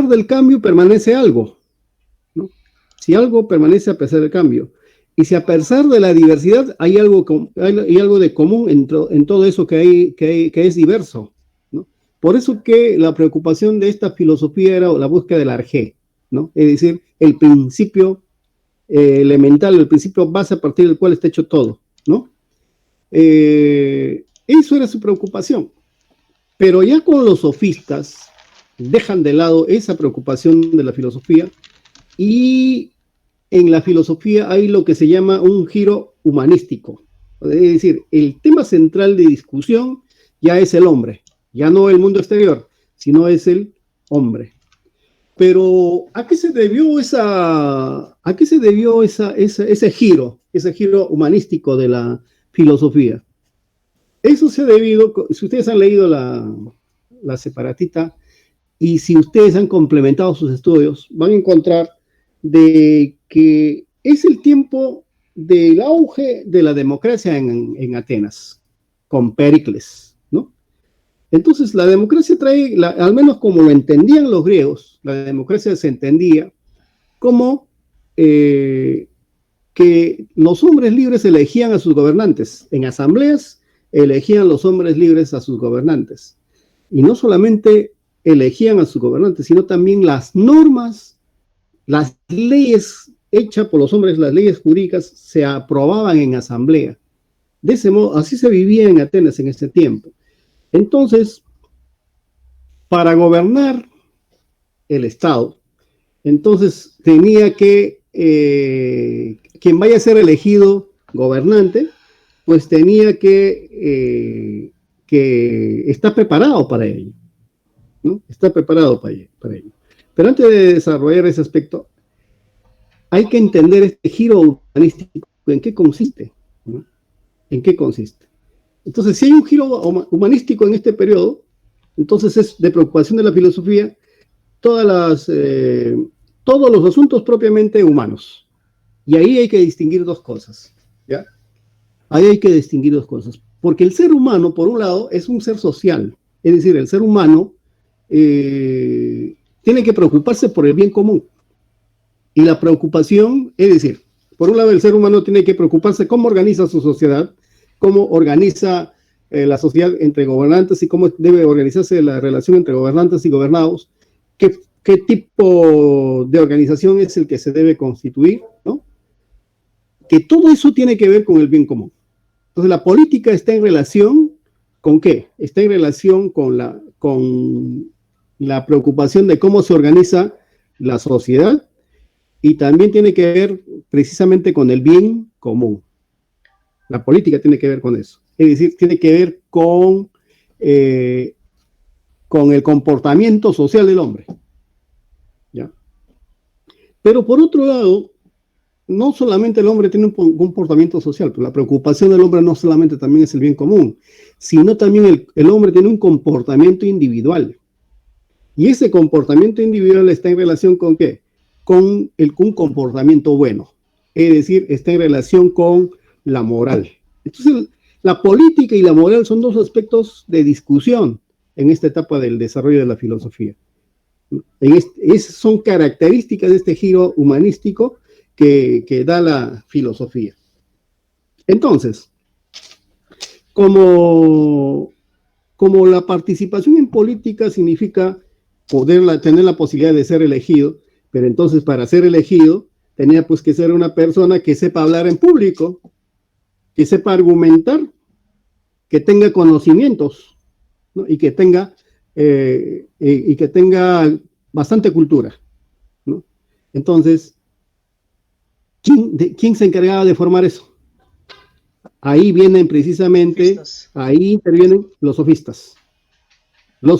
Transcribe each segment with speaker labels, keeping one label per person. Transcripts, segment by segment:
Speaker 1: pesar del cambio permanece algo, ¿no? Si algo permanece a pesar del cambio, y si a pesar de la diversidad hay algo de común en todo eso que es diverso, ¿no? Por eso que la preocupación de esta filosofía era la búsqueda del arjé, ¿no? Es decir, el principio elemental, el principio base a partir del cual está hecho todo, ¿no? Eso era su preocupación. Pero ya con los sofistas dejan de lado esa preocupación de la filosofía y en la filosofía hay lo que se llama un giro humanístico. Es decir, el tema central de discusión ya es el hombre, ya no el mundo exterior, sino es el hombre. Pero ¿a qué se debió ese giro humanístico de la filosofía? Eso se ha debido, si ustedes han leído la separatista y si ustedes han complementado sus estudios, van a encontrar de que es el tiempo del auge de la democracia en Atenas, con Pericles, ¿no? Entonces la democracia trae, al menos como lo entendían los griegos, la democracia se entendía como que los hombres libres elegían a sus gobernantes. En asambleas elegían los hombres libres a sus gobernantes. Y no solamente elegían a sus gobernantes, sino también las normas, las leyes hechas por los hombres, las leyes jurídicas, se aprobaban en asamblea. De ese modo, así se vivía en Atenas en ese tiempo. Entonces, para gobernar el Estado, entonces tenía que, quien vaya a ser elegido gobernante, pues tenía que estar preparado para ello, ¿no? Está preparado para ello. Pero antes de desarrollar ese aspecto, hay que entender este giro humanístico, ¿en qué consiste? ¿No? ¿En qué consiste? Entonces, si hay un giro humanístico en este periodo, entonces es de preocupación de la filosofía todos los asuntos propiamente humanos. Y ahí hay que distinguir dos cosas, ¿ya? Ahí hay que distinguir dos cosas. Porque el ser humano, por un lado, es un ser social. Es decir, el ser humano tiene que preocuparse por el bien común. Y la preocupación, es decir, por un lado, el ser humano tiene que preocuparse cómo organiza su sociedad, cómo organiza la sociedad entre gobernantes y cómo debe organizarse la relación entre gobernantes y gobernados, qué tipo de organización es el que se debe constituir, ¿no? Que todo eso tiene que ver con el bien común. Entonces, la política está en relación ¿con qué? Está en relación con la preocupación de cómo se organiza la sociedad y también tiene que ver precisamente con el bien común. La política tiene que ver con eso. Es decir, tiene que ver con el comportamiento social del hombre. ¿Ya? Pero por otro lado, no solamente el hombre tiene un comportamiento social, pero la preocupación del hombre no solamente también es el bien común, sino también el hombre tiene un comportamiento individual. Y ese comportamiento individual está en relación con ¿qué? Con un comportamiento bueno. Es decir, está en relación con la moral. Entonces, la política y la moral son dos aspectos de discusión en esta etapa del desarrollo de la filosofía. Son características de este giro humanístico que da la filosofía. Entonces, como la participación en política significa tener la posibilidad de ser elegido, pero entonces para ser elegido tenía pues que ser una persona que sepa hablar en público, que sepa argumentar, que tenga conocimientos, ¿no? y que tenga bastante cultura, ¿no? Entonces, ¿quién se encargaba de formar eso? Ahí vienen precisamente, ahí intervienen los sofistas, ¿no?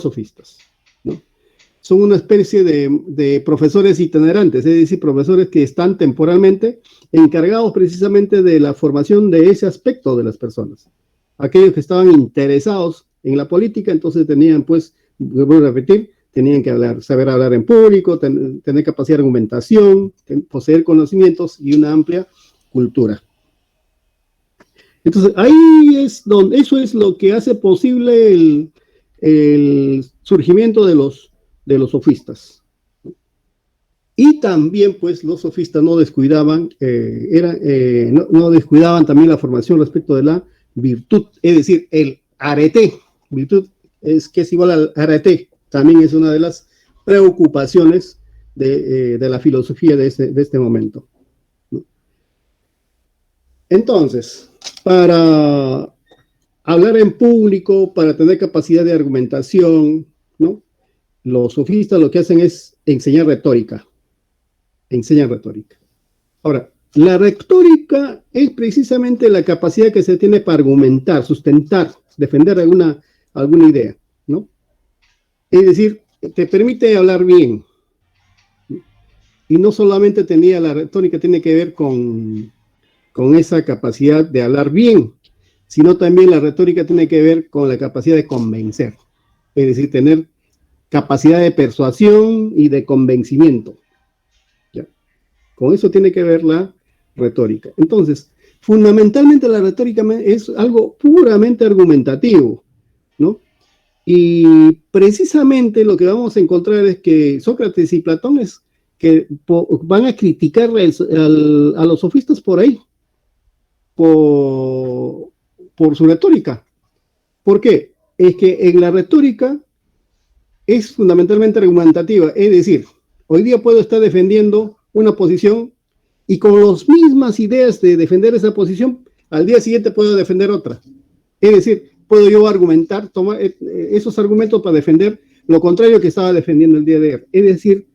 Speaker 1: Son una especie de profesores itinerantes, es decir, profesores que están temporalmente encargados precisamente de la formación de ese aspecto de las personas. Aquellos que estaban interesados en la política, entonces tenían, pues, voy a repetir, tenían que saber hablar en público, tener capacidad de argumentación, poseer conocimientos y una amplia cultura. Entonces, eso es lo que hace posible el surgimiento de los sofistas. Y también, pues, los sofistas no descuidaban, no descuidaban también la formación respecto de la virtud, es decir, el arete. Virtud que es igual al arete. También es una de las preocupaciones de la filosofía de este momento. Entonces, para hablar en público, para tener capacidad de argumentación, ¿no? Los sofistas lo que hacen es enseñar retórica. Enseñan retórica. Ahora, la retórica es precisamente la capacidad que se tiene para argumentar, sustentar, defender alguna idea, ¿no? Es decir, te permite hablar bien. Y no solamente la retórica tiene que ver con esa capacidad de hablar bien, sino también la retórica tiene que ver con la capacidad de convencer. Es decir, tener capacidad de persuasión y de convencimiento. ¿Ya? Con eso tiene que ver la retórica. Entonces, fundamentalmente la retórica es algo puramente argumentativo, ¿no? Y precisamente lo que vamos a encontrar es que Sócrates y Platón van a criticar a los sofistas por ahí, por su retórica. ¿Por qué? Es que en la retórica es fundamentalmente argumentativa, es decir, hoy día puedo estar defendiendo una posición y con las mismas ideas de defender esa posición, al día siguiente puedo defender otra. Es decir, puedo yo argumentar, tomar esos argumentos para defender lo contrario que estaba defendiendo el día de ayer. Es decir,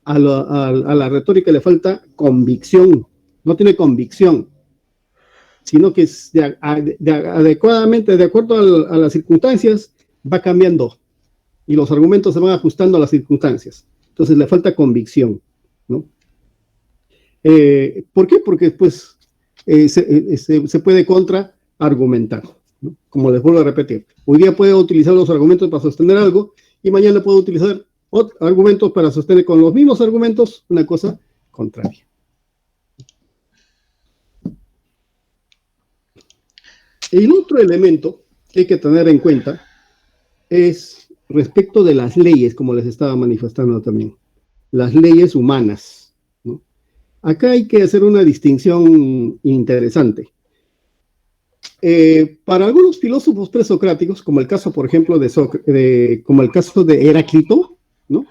Speaker 1: a la retórica le falta convicción, no tiene convicción, sino que adecuadamente, de acuerdo a las circunstancias, va cambiando y los argumentos se van ajustando a las circunstancias. Entonces le falta convicción, ¿no? ¿Por qué? Porque pues se puede contraargumentar, ¿no? Como les vuelvo a repetir, hoy día puedo utilizar los argumentos para sostener algo y mañana puedo utilizar argumentos para sostener con los mismos argumentos una cosa contraria. El otro elemento que hay que tener en cuenta es respecto de las leyes, como les estaba manifestando también, las leyes humanas, ¿no? Acá hay que hacer una distinción interesante. Para algunos filósofos presocráticos, como el caso, por ejemplo, como el caso de Heráclito, ¿no?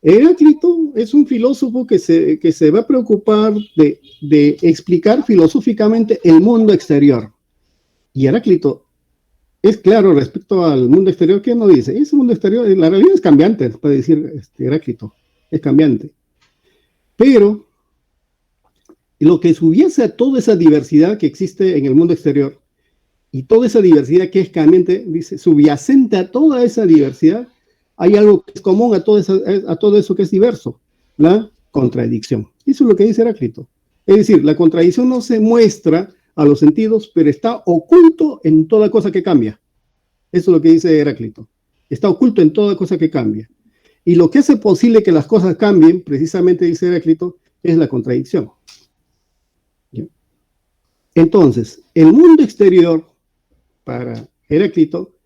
Speaker 1: Heráclito es un filósofo que se va a preocupar de explicar filosóficamente el mundo exterior. Y Heráclito es claro respecto al mundo exterior. ¿Qué nos dice? Ese mundo exterior, la realidad es cambiante, puede decir Heráclito, es cambiante. Pero lo que subyace a toda esa diversidad que existe en el mundo exterior y toda esa diversidad que es cambiante, dice, subyacente a toda esa diversidad, hay algo que es común a todo eso que es diverso, la contradicción. Eso es lo que dice Heráclito. Es decir, la contradicción no se muestra a los sentidos, pero está oculto en toda cosa que cambia. Eso es lo que dice Heráclito. Está oculto en toda cosa que cambia. Y lo que hace posible que las cosas cambien, precisamente dice Heráclito, es la contradicción. ¿Ya? Entonces, el mundo exterior, para Heráclito,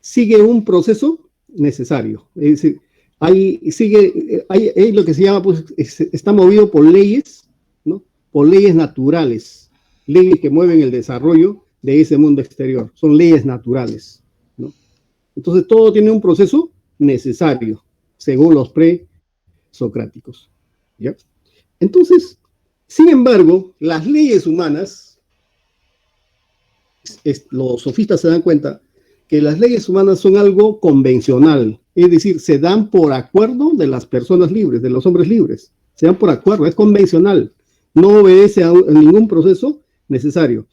Speaker 1: sigue un proceso necesario. Es decir, hay lo que se llama, pues, está movido por leyes, ¿no? Por leyes naturales, leyes que mueven el desarrollo de ese mundo exterior. Son leyes naturales, ¿no? Entonces, todo tiene un proceso necesario, según los presocráticos. ¿Ya? Entonces, sin embargo, las leyes humanas, los sofistas se dan cuenta que las leyes humanas son algo convencional, es decir, se dan por acuerdo de las personas libres, de los hombres libres, se dan por acuerdo, es convencional, no obedece a ningún proceso necesario.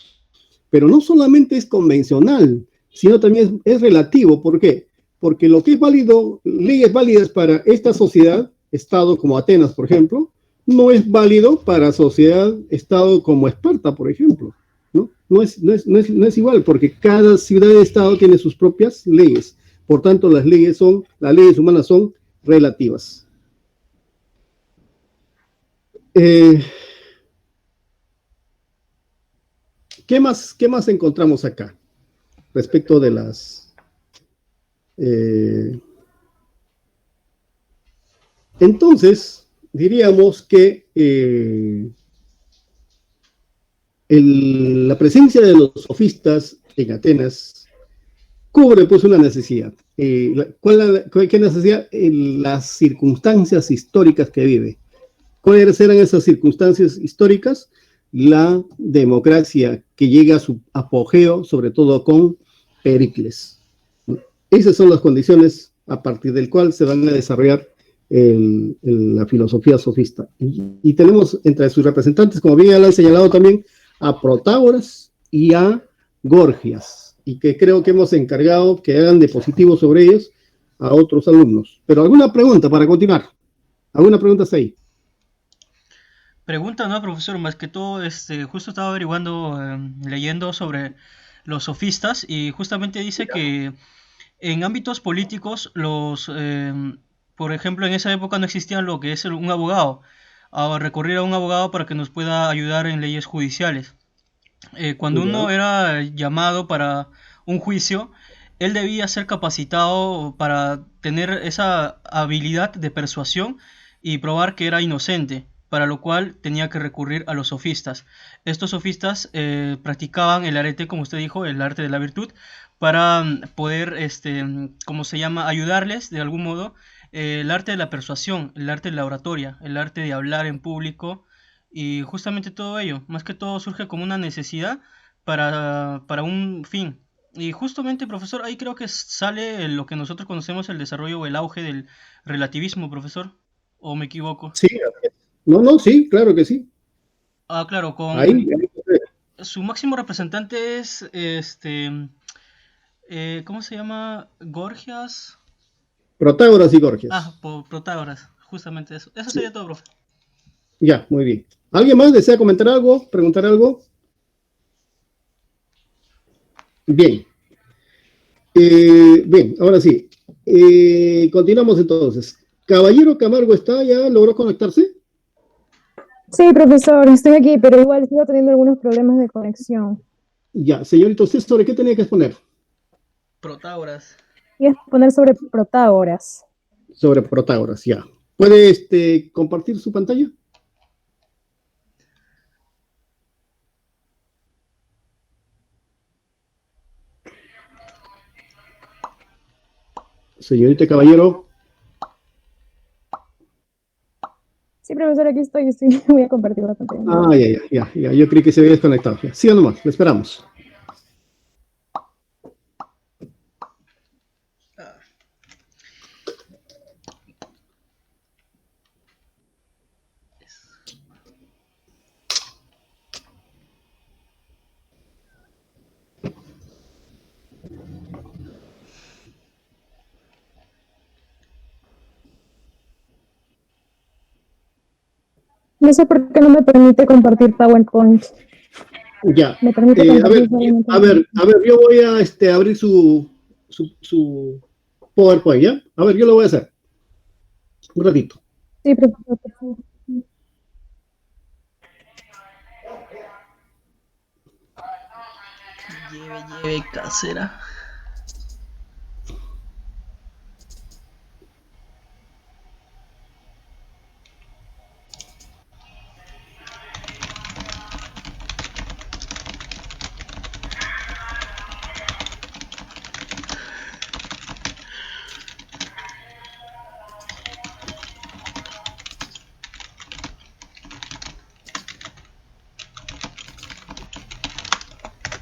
Speaker 1: Pero no solamente es convencional, sino también es relativo. ¿Por qué? Porque lo que es válido, leyes válidas para esta sociedad, Estado como Atenas, por ejemplo, no es válido para sociedad, Estado como Esparta, por ejemplo. No es igual, porque cada ciudad de Estado tiene sus propias leyes. Por tanto, las leyes humanas son relativas. ¿Qué más encontramos acá respecto de las... Entonces, diríamos que la presencia de los sofistas en Atenas cubre pues una necesidad. ¿Qué necesidad? Las circunstancias históricas que vive. ¿Cuáles eran esas circunstancias históricas? La democracia que llega a su apogeo, sobre todo con Pericles. Esas son las condiciones a partir del cual se van a desarrollar la filosofía sofista. Y tenemos entre sus representantes, como bien ya lo han señalado también, a Protágoras y a Gorgias, y que creo que hemos encargado que hagan diapositivos sobre ellos a otros alumnos. Pero alguna pregunta para continuar. ¿Alguna pregunta hasta ahí?
Speaker 2: Pregunta, no, profesor, más que todo, justo estaba averiguando, leyendo sobre los sofistas y justamente dice que en ámbitos políticos, por ejemplo, en esa época no existía lo que es un abogado, a recurrir a un abogado para que nos pueda ayudar en leyes judiciales. Cuando
Speaker 1: Ya.
Speaker 2: uno era llamado para un juicio, él debía ser capacitado para tener esa habilidad de persuasión y probar que era inocente, para lo cual tenía que recurrir a los sofistas. Estos sofistas practicaban el arete, como usted dijo, el arte de la virtud, para poder, ¿cómo se llama?, ayudarles de algún modo. El arte de la persuasión, el arte de la oratoria, el arte de hablar en público y justamente todo ello, más que todo surge como una necesidad para un fin. Y justamente, profesor, ahí creo que sale lo que nosotros conocemos el desarrollo o el auge del relativismo, profesor. ¿O me equivoco?
Speaker 1: Sí, no, no, sí, claro que sí.
Speaker 2: Ah, claro,
Speaker 1: Ahí,
Speaker 2: su máximo representante es ¿cómo se llama? Gorgias.
Speaker 1: Protágoras y Gorgias.
Speaker 2: Protágoras, justamente eso. Eso
Speaker 1: Sí.
Speaker 2: sería todo, profe.
Speaker 1: Ya, muy bien. ¿Alguien más desea comentar algo, preguntar algo? Bien. Bien, ahora sí. Continuamos entonces. Caballero Camargo está, ya logró conectarse.
Speaker 3: Sí, profesor, estoy aquí, pero igual sigo teniendo algunos problemas de conexión.
Speaker 1: Ya, señorito, ¿usted sobre qué tenía que exponer?
Speaker 2: Protágoras.
Speaker 3: Voy a exponer sobre Protágoras.
Speaker 1: Sobre Protágoras, ya. ¿Puede compartir su pantalla? Señorita Caballero.
Speaker 3: Sí, profesor, aquí estoy, sí, voy a compartir la pantalla.
Speaker 1: Ah, ya. Yo creí que se había desconectado. Ya. Sí o nomás, le esperamos.
Speaker 3: No sé por qué no me permite compartir PowerPoint.
Speaker 1: Ya.
Speaker 3: Me permite compartir
Speaker 1: A ver, yo voy a abrir su PowerPoint, ¿ya? A ver, yo lo voy a hacer. Un ratito.
Speaker 3: Sí, profesor, por favor.
Speaker 2: Lleve casera.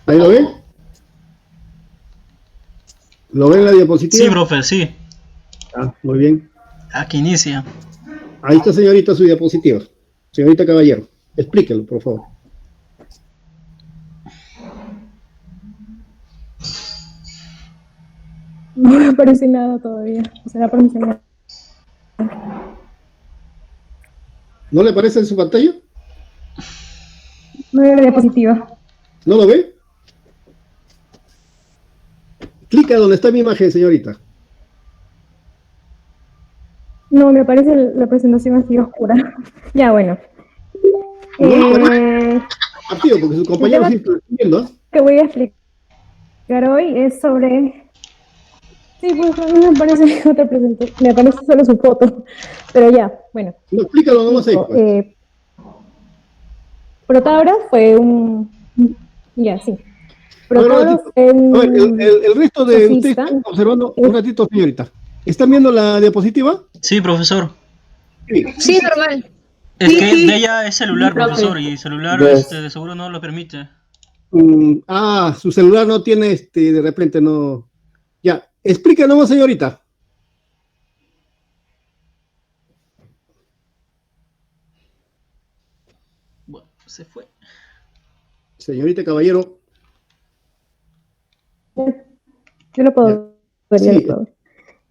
Speaker 1: ¿Ahí lo ven? ¿Lo ven en la diapositiva?
Speaker 2: Sí, profe, sí.
Speaker 1: Ah, muy bien.
Speaker 2: Aquí inicia.
Speaker 1: Ahí está, señorita, su diapositiva. Señorita Caballero, explíquelo, por favor.
Speaker 3: No me aparece nada todavía. ¿Será por mi señal?
Speaker 1: ¿No le aparece en su pantalla?
Speaker 3: No veo la diapositiva.
Speaker 1: ¿No lo ve? Clica donde está mi imagen, señorita.
Speaker 3: No, me aparece la presentación así oscura. Ya, bueno.
Speaker 1: No le aparece partido porque su compañero sí está viendo.
Speaker 3: Que voy a explicar hoy es sobre Sí, pues a mí me parece otra presentación, me aparece solo su foto, pero ya, bueno.
Speaker 1: No, explícalo nomás ahí,
Speaker 3: Listo.
Speaker 1: pues.
Speaker 3: Protagoras fue ya, sí.
Speaker 1: A ver, un
Speaker 3: Protagoras
Speaker 1: ratito.
Speaker 3: fue
Speaker 1: A ver,
Speaker 3: un
Speaker 1: el resto de ustedes
Speaker 3: sofista.
Speaker 1: están observando un ratito, señorita. ¿Están viendo la diapositiva?
Speaker 2: Sí, profesor.
Speaker 1: Sí.
Speaker 4: Sí, normal.
Speaker 2: Es
Speaker 4: Sí,
Speaker 2: que de
Speaker 4: sí.
Speaker 2: ella es
Speaker 4: Sí,
Speaker 2: celular,
Speaker 4: profe.
Speaker 2: profesor, y celular
Speaker 5: Yes.
Speaker 2: de seguro no lo permite.
Speaker 1: Su celular no tiene, de repente no. Ya, explícanos, señorita.
Speaker 2: Bueno, se fue.
Speaker 1: Señorita Caballero.
Speaker 3: Yo lo puedo ver, yo
Speaker 1: Sí,
Speaker 3: lo puedo ver.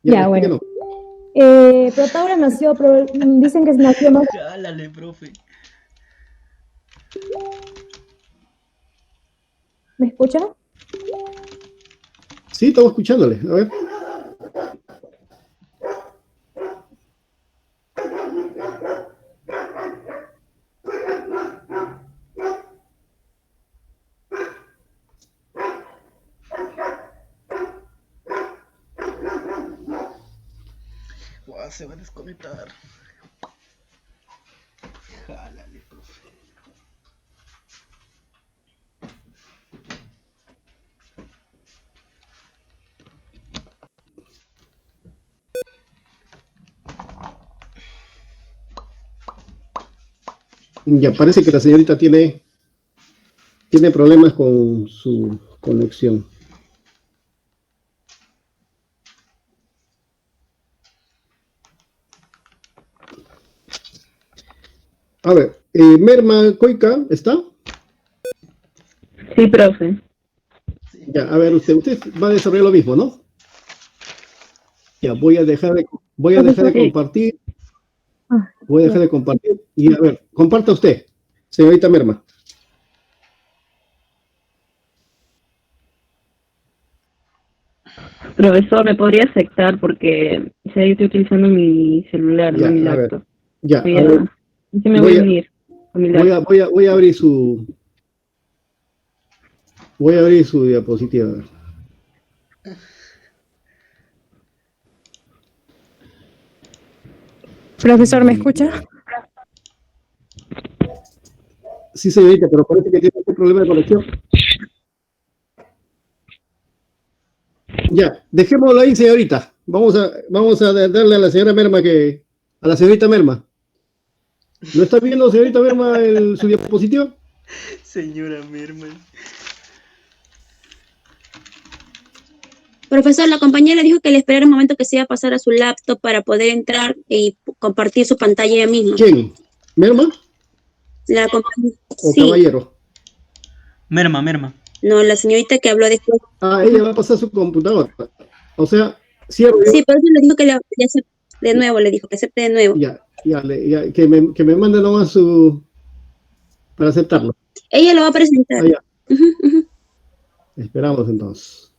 Speaker 1: ya,
Speaker 3: Ya, bueno.
Speaker 1: explíquenos.
Speaker 3: Protagoras nació, dicen que nació más.
Speaker 2: Jálale, profe.
Speaker 3: ¿Me escucha?
Speaker 1: Sí, estamos escuchándole. A ver.
Speaker 2: Wow, se va a desconectar. Jálale, profe.
Speaker 1: Ya parece que la señorita tiene problemas con su conexión. A ver, Merma Coica, ¿está?
Speaker 4: Sí, profe.
Speaker 1: Ya, a ver, usted va a desarrollar lo mismo, ¿no? Ya, voy a dejar de
Speaker 4: Sí.
Speaker 1: compartir.
Speaker 3: Ah,
Speaker 1: Voy a dejar de compartir. Y a ver, comparta usted, señorita Merma.
Speaker 4: Profesor, ¿me podría aceptar? Porque yo estoy utilizando mi celular,
Speaker 1: Ya,
Speaker 4: no mi
Speaker 1: a ver,
Speaker 4: laptop.
Speaker 1: ya,
Speaker 4: Voy
Speaker 1: a ver,
Speaker 4: a, sí me voy
Speaker 1: voy
Speaker 4: a
Speaker 1: a,
Speaker 4: unir con mi laptop.
Speaker 1: voy a abrir su diapositiva. A ver.
Speaker 3: Profesor, ¿me escucha?
Speaker 1: Sí, señorita, pero parece que tiene un problema de conexión. Ya, dejémoslo ahí, señorita. Vamos a darle a la señora Merma a la señorita Merma. ¿No está viendo, señorita Merma, su diapositiva?
Speaker 2: Señora Merman.
Speaker 6: Profesor, la compañera dijo que le esperara un momento que se iba a pasar a su laptop para poder entrar y compartir su pantalla ella misma.
Speaker 1: ¿Quién? ¿Merma
Speaker 6: La compañera.
Speaker 1: o
Speaker 6: Sí,
Speaker 1: Caballero?
Speaker 2: Merma.
Speaker 6: no, la señorita que habló después.
Speaker 1: Ella va a pasar su computadora. O sea, cierro yo.
Speaker 6: Sí, pero eso le dijo que le acepte de nuevo, le dijo que acepte de nuevo.
Speaker 1: Ya, que me mande nomás para aceptarlo.
Speaker 6: Ella lo va a presentar.
Speaker 1: Ya.
Speaker 6: Ujú, ujú.
Speaker 1: Esperamos entonces.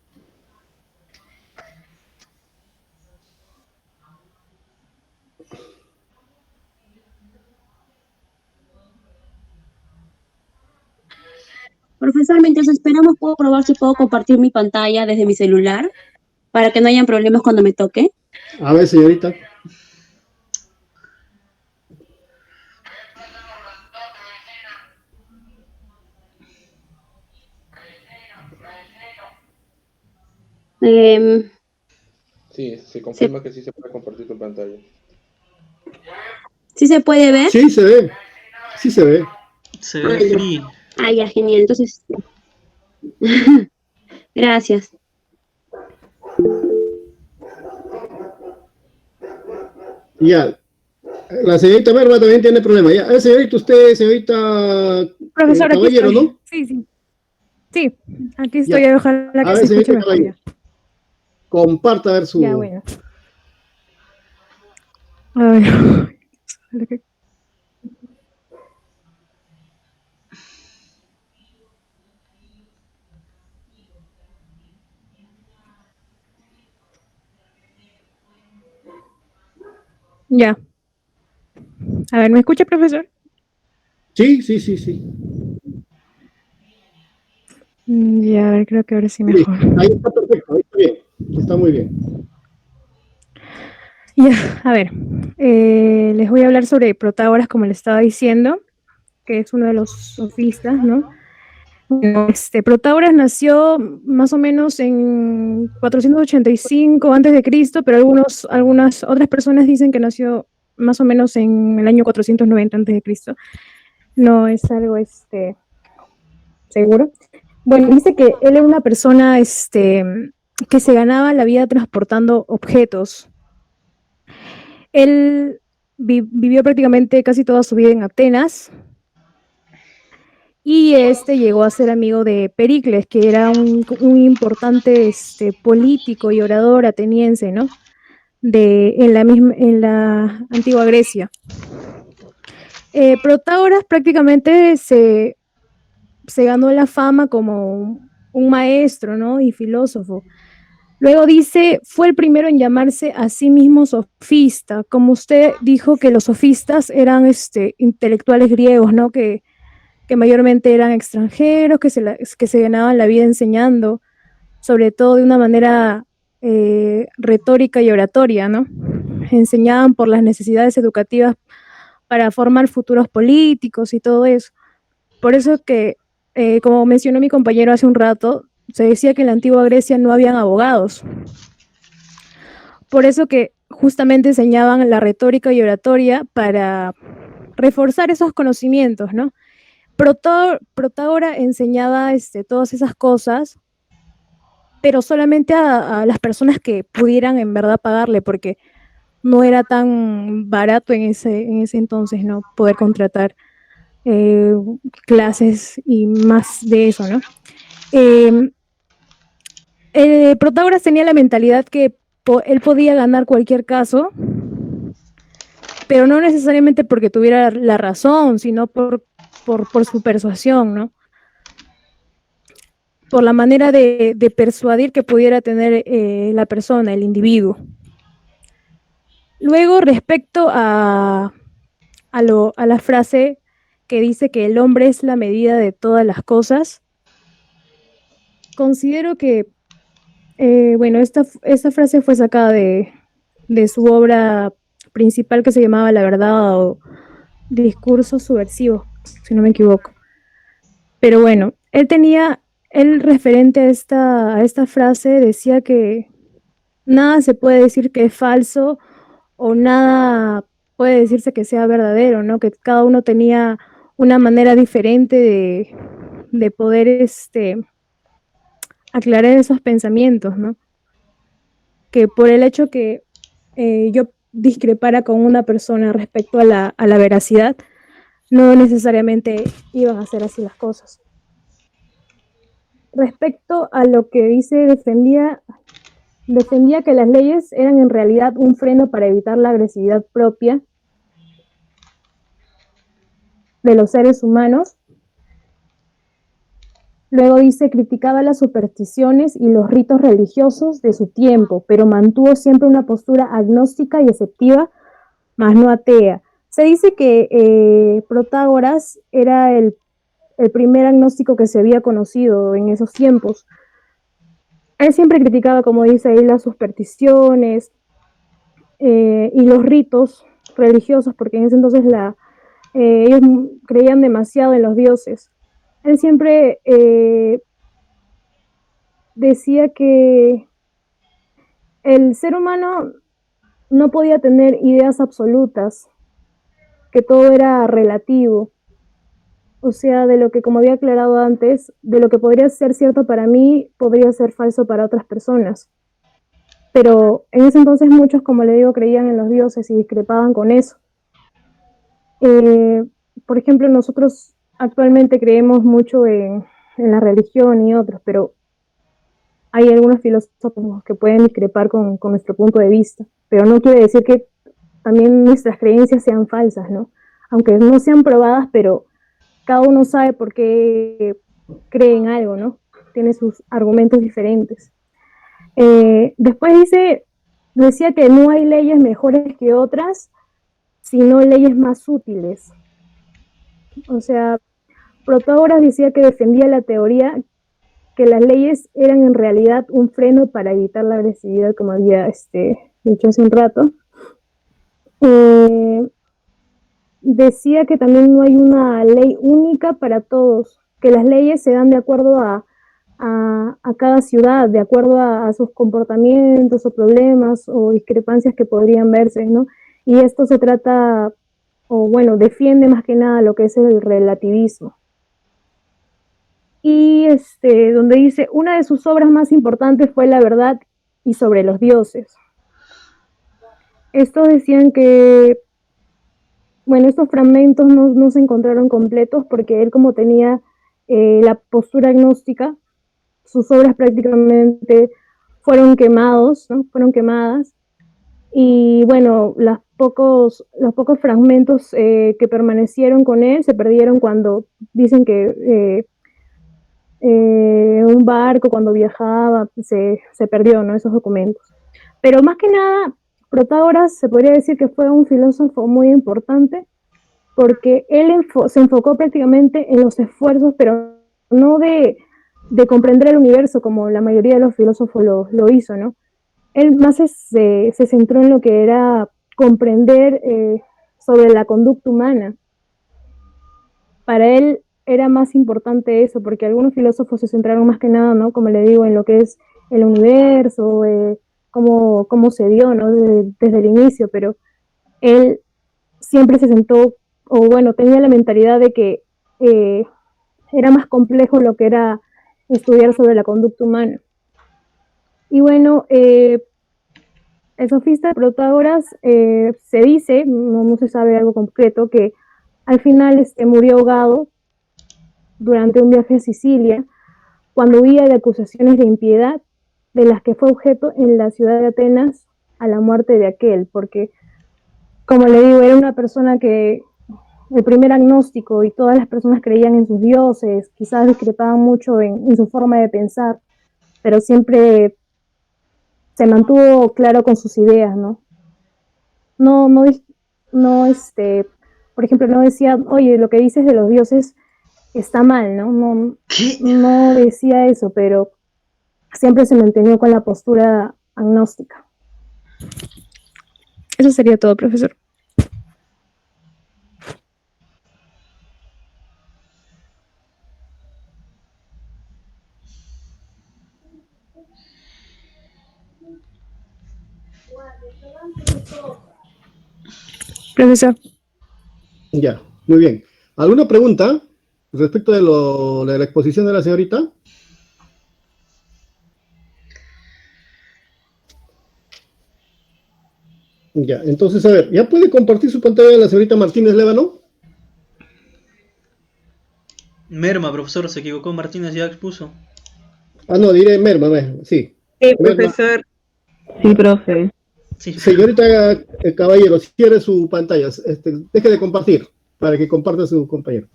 Speaker 6: Profesor, mientras esperamos, ¿puedo probar si puedo compartir mi pantalla desde mi celular para que no hayan problemas cuando me toque?
Speaker 1: A ver, señorita.
Speaker 6: Em,
Speaker 5: Sí, se confirma que sí se puede compartir tu pantalla.
Speaker 6: ¿Sí se puede ver?
Speaker 1: Sí, se ve. Sí, se ve.
Speaker 2: Se ve free.
Speaker 6: Ah, ya, genial. Entonces, gracias.
Speaker 1: Ya. La señorita Merma también tiene problemas. Ya, a ver, señorita, usted, señorita
Speaker 3: Profesor, aquí
Speaker 1: Caballero,
Speaker 3: estoy.
Speaker 1: ¿no?
Speaker 3: Sí. Sí, aquí estoy.
Speaker 1: Ya.
Speaker 3: Ojalá
Speaker 1: A
Speaker 3: que
Speaker 1: ver,
Speaker 3: se escuche
Speaker 1: señorita
Speaker 3: mejor
Speaker 1: Caballero.
Speaker 3: ya.
Speaker 1: Comparta a ver
Speaker 3: Ya, bueno. A ver. Ya. A ver, ¿me escucha, profesor?
Speaker 1: Sí.
Speaker 3: Ya, a ver, creo que ahora sí
Speaker 1: Sí,
Speaker 3: mejor.
Speaker 1: ahí está perfecto, ahí está bien. Está muy bien.
Speaker 3: Ya, a ver, les voy a hablar sobre Protágoras, como les estaba diciendo, que es uno de los sofistas, ¿no? Bueno, Protágoras nació más o menos en 485 antes de Cristo, pero algunas otras personas dicen que nació más o menos en el año 490 antes de Cristo. No es algo seguro. Bueno, dice que él era una persona que se ganaba la vida transportando objetos. Él vivió prácticamente casi toda su vida en Atenas y llegó a ser amigo de Pericles, que era un importante político y orador ateniense, ¿no? En la antigua Grecia. Protágoras prácticamente se ganó la fama como un maestro, ¿no? Y filósofo. Luego dice, fue el primero en llamarse a sí mismo sofista. Como usted dijo que los sofistas eran intelectuales griegos, ¿no? Que mayormente eran extranjeros, que se ganaban la vida enseñando, sobre todo de una manera retórica y oratoria, ¿no? Enseñaban por las necesidades educativas para formar futuros políticos y todo eso. Por eso que, como mencionó mi compañero hace un rato, se decía que en la antigua Grecia no habían abogados. Por eso que justamente enseñaban la retórica y oratoria para reforzar esos conocimientos, ¿no? Protágora enseñaba todas esas cosas, pero solamente a las personas que pudieran en verdad pagarle, porque no era tan barato en ese entonces, ¿no? Poder contratar clases y más de eso, ¿no? Protágoras tenía la mentalidad que él podía ganar cualquier caso, pero no necesariamente porque tuviera la razón, sino por su persuasión, ¿no? Por la manera de persuadir que pudiera tener la persona, el individuo. Luego, respecto a la frase que dice que el hombre es la medida de todas las cosas, considero que, bueno, esta frase fue sacada de su obra principal que se llamaba La Verdad o Discursos Subversivos, si no me equivoco. Pero bueno, él referente a esta frase decía que nada se puede decir que es falso o nada puede decirse que sea verdadero, ¿no? Que cada uno tenía una manera diferente de poder aclarar esos pensamientos, ¿no? Que por el hecho que yo discrepara con una persona respecto a la veracidad, no necesariamente iban a ser así las cosas. Respecto a lo que dice, defendía que las leyes eran en realidad un freno para evitar la agresividad propia de los seres humanos. Luego dice, criticaba las supersticiones y los ritos religiosos de su tiempo, pero mantuvo siempre una postura agnóstica y esceptiva, mas no atea. Se dice que Protágoras era el primer agnóstico que se había conocido en esos tiempos. Él siempre criticaba, como dice ahí, las supersticiones y los ritos religiosos, porque en ese entonces ellos creían demasiado en los dioses. Él siempre decía que el ser humano no podía tener ideas absolutas, que todo era relativo. O sea, de lo que, como había aclarado antes, de lo que podría ser cierto para mí, podría ser falso para otras personas. Pero en ese entonces muchos, como le digo, creían en los dioses y discrepaban con eso. Por ejemplo, nosotros actualmente creemos mucho en la religión y otros, pero hay algunos filósofos que pueden discrepar con nuestro punto de vista, pero no quiere decir que también nuestras creencias sean falsas, ¿no? Aunque no sean probadas, pero cada uno sabe por qué cree en algo, ¿no? Tiene sus argumentos diferentes. Después decía que no hay leyes mejores que otras, sino leyes más útiles. O sea, Protágoras decía que defendía la teoría que las leyes eran en realidad un freno para evitar la agresividad, como había dicho hace un rato. decía que también no hay una ley única para todos, que las leyes se dan de acuerdo a cada ciudad, de acuerdo a sus comportamientos o problemas o discrepancias que podrían verse, ¿no? Y esto se trata, o bueno, defiende más que nada lo que es el relativismo. Y donde dice, una de sus obras más importantes fue La verdad y sobre los dioses. Estos decían que, bueno, estos fragmentos no se encontraron completos porque él, como tenía la postura agnóstica, sus obras prácticamente fueron quemados, ¿no? Fueron quemadas. Y bueno, los pocos fragmentos que permanecieron con él se perdieron cuando dicen que un barco cuando viajaba se perdió, ¿no? Esos documentos. Pero más que nada, Protágoras se podría decir que fue un filósofo muy importante porque él se enfocó prácticamente en los esfuerzos, pero no de comprender el universo como la mayoría de los filósofos lo hizo, ¿no? Él más se centró en lo que era comprender sobre la conducta humana. Para él era más importante eso, porque algunos filósofos se centraron más que nada, ¿no? Como le digo, en lo que es el universo, cómo se dio, ¿no? Desde el inicio, pero él siempre se sentó, o bueno, tenía la mentalidad de que era más complejo lo que era estudiar sobre la conducta humana. Y bueno, el sofista de Protágoras se dice, no se sabe algo concreto, que al final murió ahogado durante un viaje a Sicilia, cuando huía de acusaciones de impiedad de las que fue objeto en la ciudad de Atenas a la muerte de aquel, porque, como le digo, era una persona que, el primer agnóstico, y todas las personas creían en sus dioses, quizás discrepaban mucho en su forma de pensar, pero siempre se mantuvo claro con sus ideas, ¿no? No, por ejemplo, no decía, oye, lo que dices de los dioses está mal, ¿no? No decía eso, pero siempre se mantenió con la postura agnóstica. Eso sería todo, profesor. Profesor.
Speaker 1: Ya, muy bien. ¿Alguna pregunta respecto de la exposición de la señorita? Ya, entonces, a ver, ¿ya puede compartir su pantalla la señorita Martínez Lévano?
Speaker 2: Merma, profesor, se equivocó, Martínez ya expuso.
Speaker 1: Ah, no, diré Merma, sí.
Speaker 4: Sí,
Speaker 1: Merma.
Speaker 4: profesor. Sí, profe.
Speaker 2: Sí.
Speaker 1: Señorita Caballero, cierre su pantalla, deje de compartir para que comparta su compañero.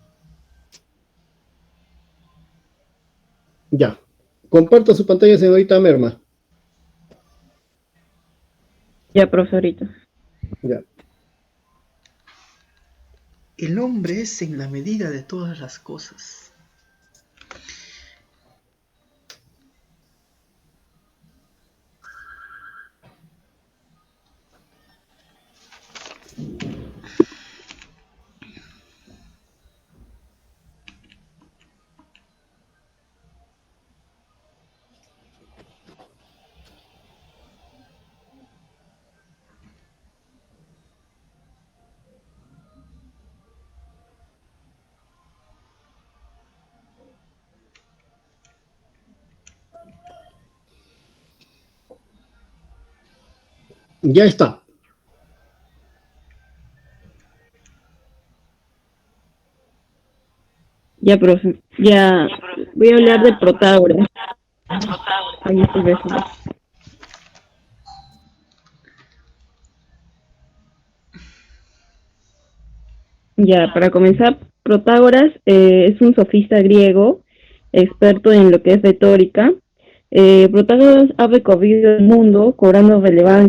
Speaker 1: Ya, comparta su pantalla, señorita Merma.
Speaker 4: Ya, profesorito.
Speaker 1: Ya.
Speaker 2: El hombre es en la medida de todas las cosas.
Speaker 1: Ya está.
Speaker 4: Ya, profe. Ya voy a hablar de Protágoras. Ahí estoy besando. Ya, para comenzar, Protágoras es un sofista griego, experto en lo que es retórica. Protágoras ha recorrido el mundo cobrando elevadas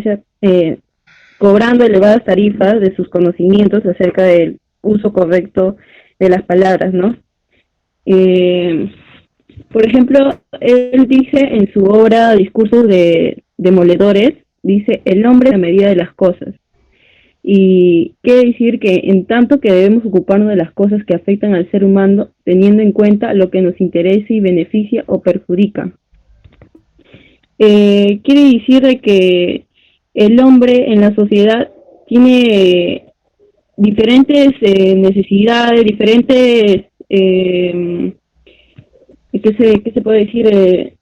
Speaker 4: tarifas de sus conocimientos acerca del uso correcto de las palabras, ¿no? Por ejemplo, él dice en su obra Discursos de Demoledores, dice, el hombre es la medida de las cosas. Y quiere decir que en tanto que debemos ocuparnos de las cosas que afectan al ser humano, teniendo en cuenta lo que nos interesa y beneficia o perjudica. Quiere decir de que el hombre en la sociedad tiene diferentes necesidades, diferentes, ¿qué se puede decir?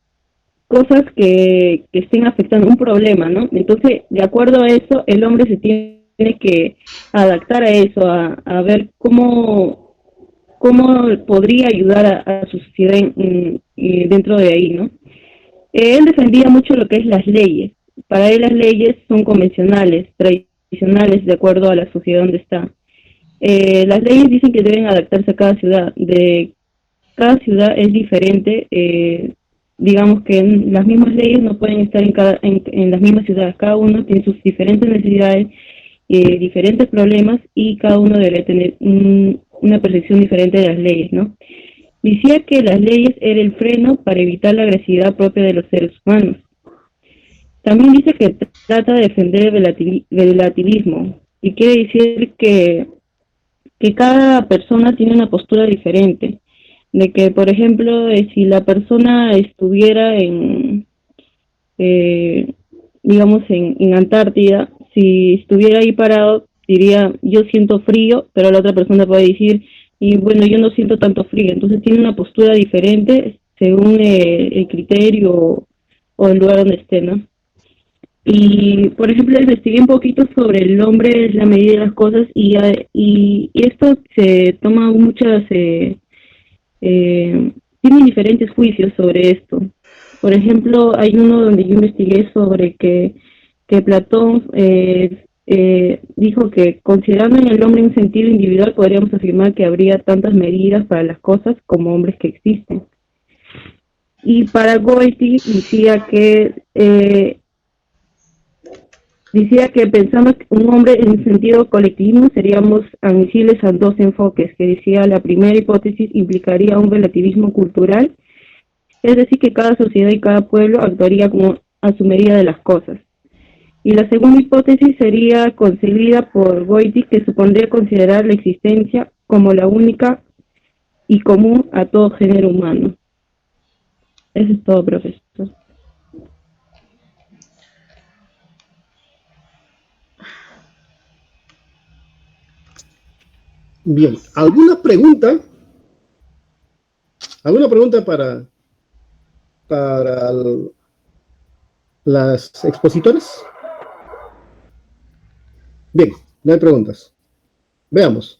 Speaker 4: Cosas que estén afectando un problema, ¿no? Entonces, de acuerdo a eso, el hombre se tiene que adaptar a eso, a ver cómo podría ayudar a su sociedad dentro de ahí, ¿no? Él defendía mucho lo que es las leyes. Para él las leyes son convencionales, tradicionales, de acuerdo a la sociedad donde está. Las leyes dicen que deben adaptarse a cada ciudad. Cada ciudad es diferente. Digamos que las mismas leyes no pueden estar en las mismas ciudades. Cada uno tiene sus diferentes necesidades, diferentes problemas, y cada uno debe tener una percepción diferente de las leyes, ¿no? Decía que las leyes eran el freno para evitar la agresividad propia de los seres humanos. También dice que trata de defender el relativismo, y quiere decir que cada persona tiene una postura diferente. De que, por ejemplo, si la persona estuviera digamos, en Antártida, si estuviera ahí parado, diría, yo siento frío, pero la otra persona puede decir, y bueno, yo no siento tanto frío. Entonces tiene una postura diferente según el criterio o el lugar donde esté, ¿no? Y, por ejemplo, investigué un poquito sobre el hombre, la medida de las cosas, y esto se toma muchas... tienen diferentes juicios sobre esto. Por ejemplo, hay uno donde yo investigué sobre que Platón dijo que, considerando en el hombre un sentido individual, podríamos afirmar que habría tantas medidas para las cosas como hombres que existen. Y para Goethe decía que pensando que un hombre en sentido colectivismo seríamos admisibles a dos enfoques, que decía la primera hipótesis implicaría un relativismo cultural, es decir, que cada sociedad y cada pueblo actuaría como a su medida de las cosas. Y la segunda hipótesis sería concebida por Goethe, que supondría considerar la existencia como la única y común a todo género humano. Eso es todo, profesor.
Speaker 1: Bien, ¿alguna pregunta? ¿Alguna pregunta para las expositoras? Bien, no hay preguntas. Veamos.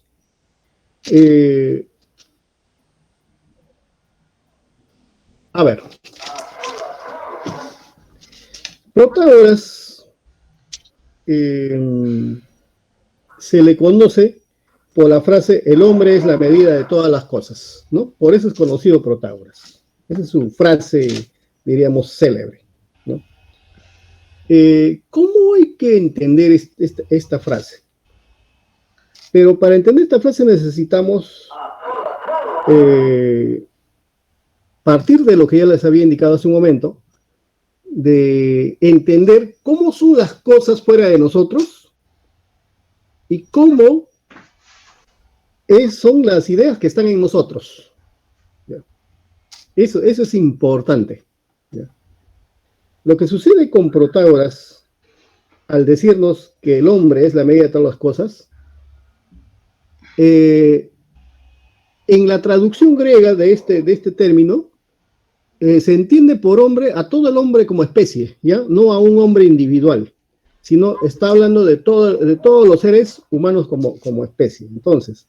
Speaker 1: A ver. Protágoras se le conoce por la frase el hombre es la medida de todas las cosas, ¿no? Por eso es conocido Protágoras. Esa es su frase, diríamos, célebre, ¿no? ¿Cómo hay que entender esta frase? Pero para entender esta frase necesitamos partir de lo que ya les había indicado hace un momento, de entender cómo son las cosas fuera de nosotros y cómo son las ideas que están en nosotros. ¿Ya? Eso es importante. ¿Ya? Lo que sucede con Protágoras, al decirnos que el hombre es la medida de todas las cosas, en la traducción griega de este término, se entiende por hombre a todo el hombre como especie, ¿ya? No a un hombre individual, sino está hablando de todos los seres humanos como especie. Entonces,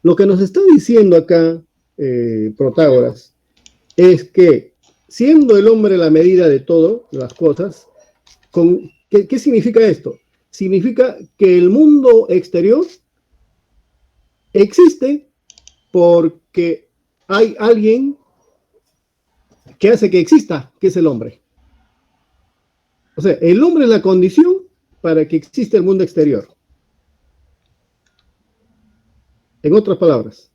Speaker 1: lo que nos está diciendo acá Protágoras es que, siendo el hombre la medida de todas las cosas, ¿qué significa esto? Significa que el mundo exterior existe porque hay alguien que hace que exista, que es el hombre. O sea, el hombre es la condición para que exista el mundo exterior. En otras palabras,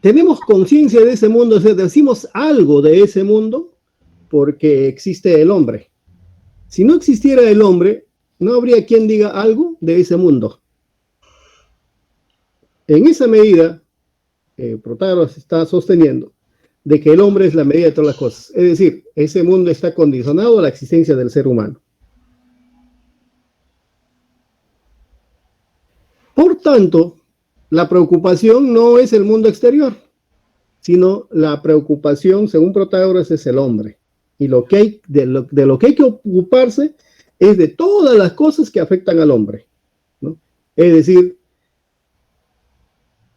Speaker 1: tenemos conciencia de ese mundo, o sea, decimos algo de ese mundo porque existe el hombre. Si no existiera el hombre, no habría quien diga algo de ese mundo. En esa medida, Protágoras está sosteniendo de que el hombre es la medida de todas las cosas. Es decir, ese mundo está condicionado a la existencia del ser humano. Por tanto, la preocupación no es el mundo exterior, sino la preocupación, según Protágoras, es el hombre. Y de lo que hay que ocuparse es de todas las cosas que afectan al hombre, ¿no? Es decir,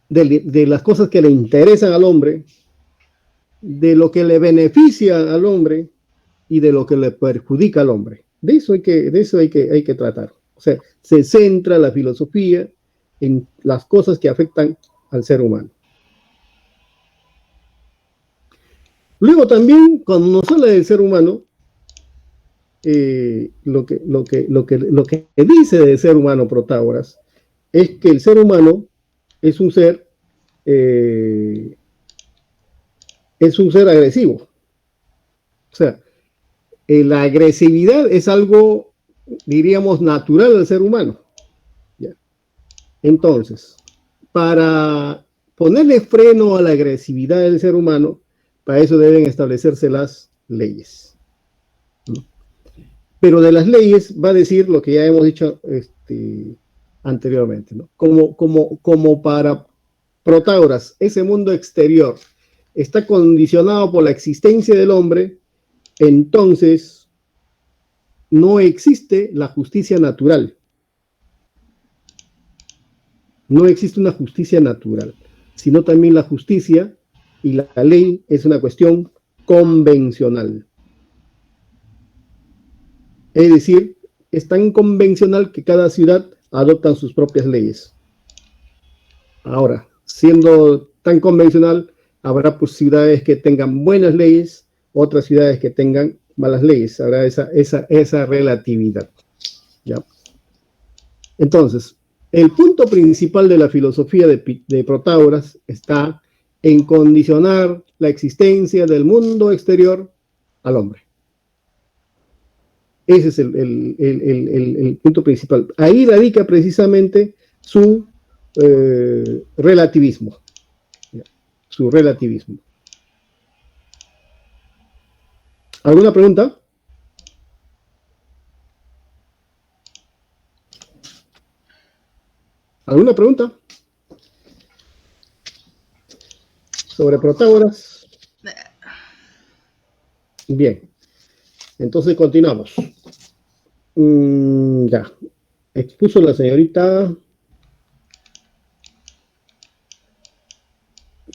Speaker 1: de las cosas que le interesan al hombre, de lo que le beneficia al hombre y de lo que le perjudica al hombre. De eso hay que tratar. O sea, se centra la filosofía en las cosas que afectan al ser humano. Luego también, cuando nos habla del ser humano, lo que dice del ser humano Protágoras es que el ser humano es un ser agresivo. O sea, la agresividad es algo, diríamos, natural del ser humano. ¿Ya? Entonces, para ponerle freno a la agresividad del ser humano, para eso deben establecerse las leyes, ¿no? Pero de las leyes va a decir lo que ya hemos dicho anteriormente, ¿no? Como para Protágoras, ese mundo exterior está condicionado por la existencia del hombre, entonces no existe la justicia natural. No existe una justicia natural, sino también la justicia y la ley es una cuestión convencional. Es decir, es tan convencional que cada ciudad adopta sus propias leyes. Ahora, siendo tan convencional, habrá pues ciudades que tengan buenas leyes, otras ciudades que tengan malas leyes. Habrá esa relatividad, ¿ya? Entonces, el punto principal de la filosofía de Protágoras está en condicionar la existencia del mundo exterior al hombre. Ese es el punto principal. Ahí radica precisamente su relativismo. Su relativismo. ¿Alguna pregunta? ¿Alguna pregunta? Sobre Protágoras. Bien. Entonces continuamos. Ya. Expuso la señorita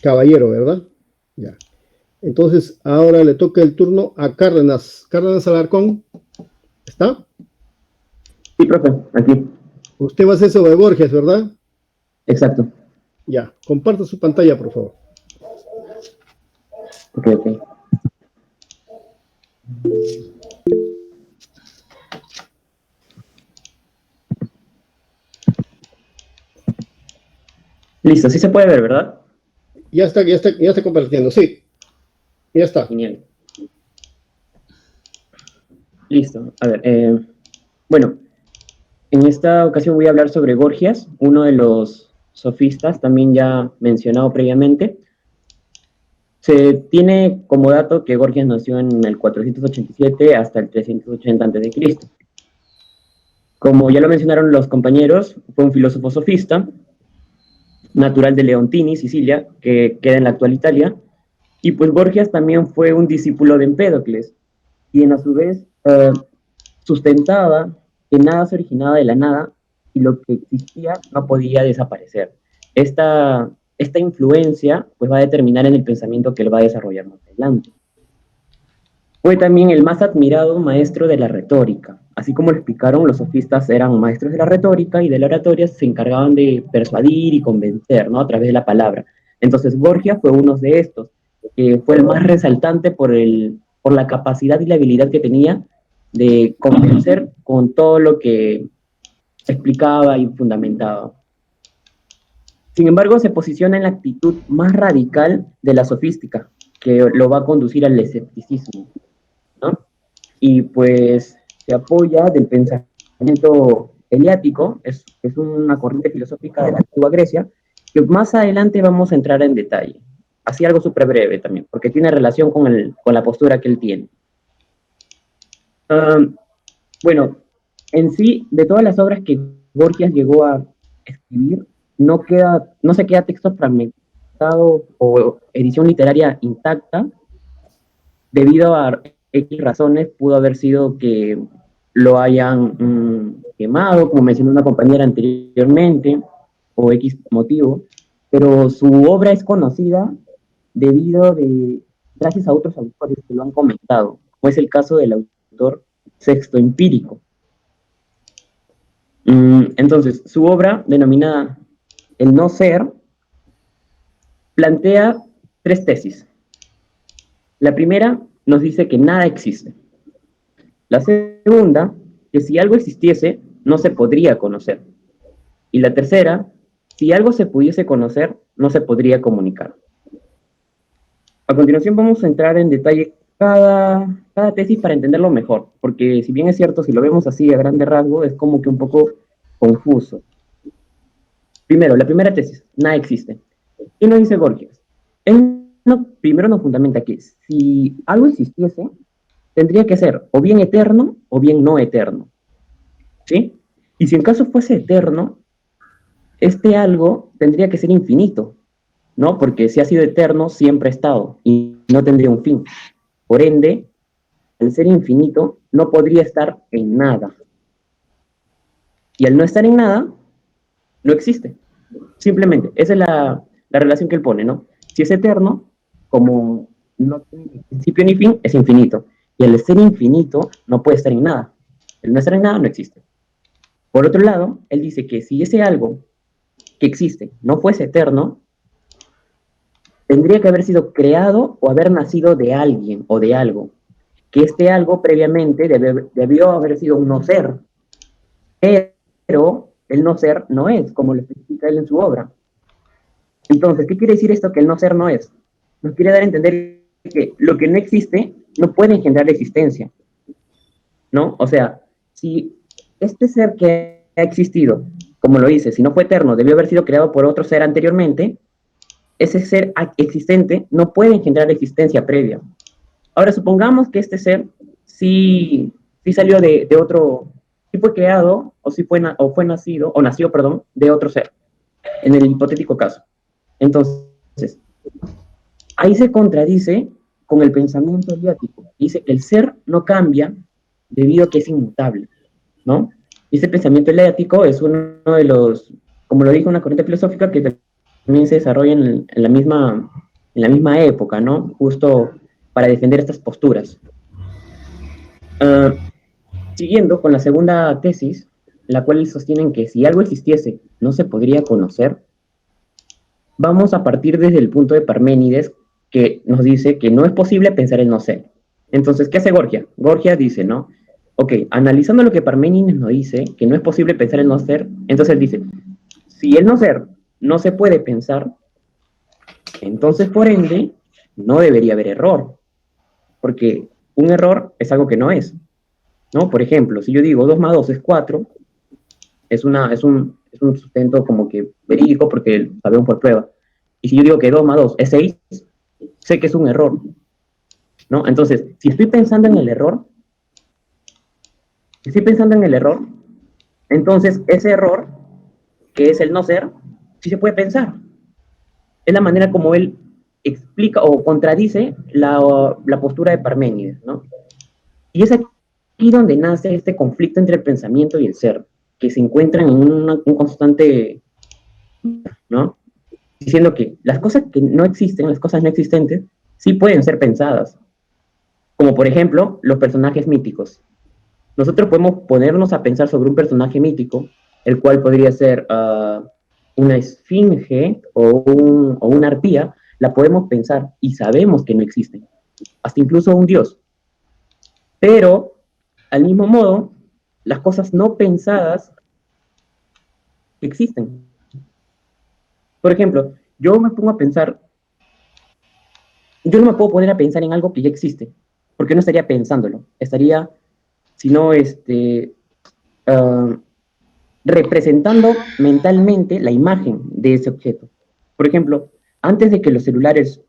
Speaker 1: Caballero, ¿verdad? Ya. Entonces, ahora le toca el turno a Cárdenas. Cárdenas Alarcón. ¿Está?
Speaker 7: Sí, profe, aquí.
Speaker 1: Usted va a hacer sobre Borges, ¿verdad?
Speaker 7: Exacto.
Speaker 1: Ya. Comparta su pantalla, por favor.
Speaker 7: Ok. Listo, sí se puede ver, ¿verdad?
Speaker 1: Ya está compartiendo, sí. Ya está.
Speaker 7: Genial. Listo. A ver, bueno, en esta ocasión voy a hablar sobre Gorgias, uno de los sofistas, también ya mencionado previamente. Se tiene como dato que Gorgias nació en el 487 hasta el 380 a.C. Como ya lo mencionaron los compañeros, fue un filósofo sofista, natural de Leontini, Sicilia, que queda en la actual Italia, y pues Gorgias también fue un discípulo de Empédocles, quien a su vez sustentaba que nada se originaba de la nada y lo que existía no podía desaparecer. Esta influencia pues va a determinar en el pensamiento que él va a desarrollar más adelante. Fue también el más admirado maestro de la retórica. Así como lo explicaron, los sofistas eran maestros de la retórica y de la oratoria se encargaban de persuadir y convencer, ¿no? A través de la palabra. Entonces Gorgias fue uno de estos, que fue el más resaltante por la capacidad y la habilidad que tenía de convencer con todo lo que explicaba y fundamentaba. Sin embargo, se posiciona en la actitud más radical de la sofística, que lo va a conducir al escepticismo, ¿no? Y pues se apoya del pensamiento eleático, es una corriente filosófica de la antigua Grecia, que más adelante vamos a entrar en detalle. Así algo súper breve también, porque tiene relación con la postura que él tiene. Bueno, en sí, de todas las obras que Gorgias llegó a escribir, no se queda texto fragmentado o edición literaria intacta, debido a X razones. Pudo haber sido que lo hayan quemado, como mencionó una compañera anteriormente, o X motivo, pero su obra es conocida gracias a otros autores que lo han comentado, como es el caso del autor Sexto Empírico. Entonces, su obra, denominada El no ser, plantea 3 tesis. La primera nos dice que nada existe. La segunda, que si algo existiese, no se podría conocer. Y la tercera, si algo se pudiese conocer, no se podría comunicar. A continuación vamos a entrar en detalle cada tesis para entenderlo mejor, porque si bien es cierto, si lo vemos así a grande rasgo, es como que un poco confuso. Primero, la primera tesis, nada existe. ¿Qué nos dice Gorgias? Él primero nos fundamenta que si algo existiese, tendría que ser o bien eterno o bien no eterno. ¿Sí? Y si en caso fuese eterno, este algo tendría que ser infinito, ¿no? Porque si ha sido eterno, siempre ha estado y no tendría un fin. Por ende, al ser infinito, no podría estar en nada. Y al no estar en nada, no existe. Simplemente, esa es la relación que él pone, ¿no? Si es eterno, como no tiene ni principio ni fin, es infinito. Y al ser infinito, no puede estar en nada. El no estar en nada no existe. Por otro lado, él dice que si ese algo que existe no fuese eterno, tendría que haber sido creado o haber nacido de alguien o de algo. Que este algo previamente debió haber sido un no ser. Pero el no ser no es, como lo explica él en su obra. Entonces, ¿qué quiere decir esto que el no ser no es? Nos quiere dar a entender que lo que no existe no puede engendrar existencia, ¿no? O sea, si este ser que ha existido, como lo dice, si no fue eterno, debió haber sido creado por otro ser anteriormente, ese ser existente no puede engendrar existencia previa. Ahora, supongamos que este ser sí salió de otro, sí fue creado, o sí fue, nacido, o nació, perdón, de otro ser, en el hipotético caso. Entonces, ahí se contradice con el pensamiento eleático. Dice que el ser no cambia debido a que es inmutable, ¿no? Y ese pensamiento eleático es uno de los, como lo dijo una corriente filosófica que también se desarrolla en la misma época, ¿no? Justo para defender estas posturas. Siguiendo con la segunda tesis, la cual sostienen que si algo existiese, no se podría conocer. Vamos a partir desde el punto de Parménides, que nos dice que no es posible pensar el no ser. Entonces, ¿qué hace Gorgias? Gorgias dice, ¿no? Ok, analizando lo que Parménides nos dice, que no es posible pensar el no ser, entonces dice, si el no ser no se puede pensar, entonces, por ende, no debería haber error, porque un error es algo que no es, ¿no? Por ejemplo, si yo digo 2 más 2 es 4, es un sustento como que verídico porque sabemos por prueba. Y si yo digo que 2 más 2 es 6, sé que es un error, ¿no? Entonces, si estoy pensando en el error, entonces ese error, que es el no ser, sí se puede pensar. Es la manera como él explica o contradice la postura de Parménides, ¿no? Y es aquí donde nace este conflicto entre el pensamiento y el ser, que se encuentran en un constante, ¿no? Diciendo que las cosas que no existen, las cosas no existentes, sí pueden ser pensadas. Como por ejemplo, los personajes míticos. Nosotros podemos ponernos a pensar sobre un personaje mítico, el cual podría ser una esfinge o una arpía, la podemos pensar y sabemos que no existen. Hasta incluso un dios. Pero, al mismo modo, las cosas no pensadas existen. Por ejemplo, yo no me puedo poner a pensar en algo que ya existe, porque no estaría pensándolo, estaría sino representando mentalmente la imagen de ese objeto. Por ejemplo, antes de que los celulares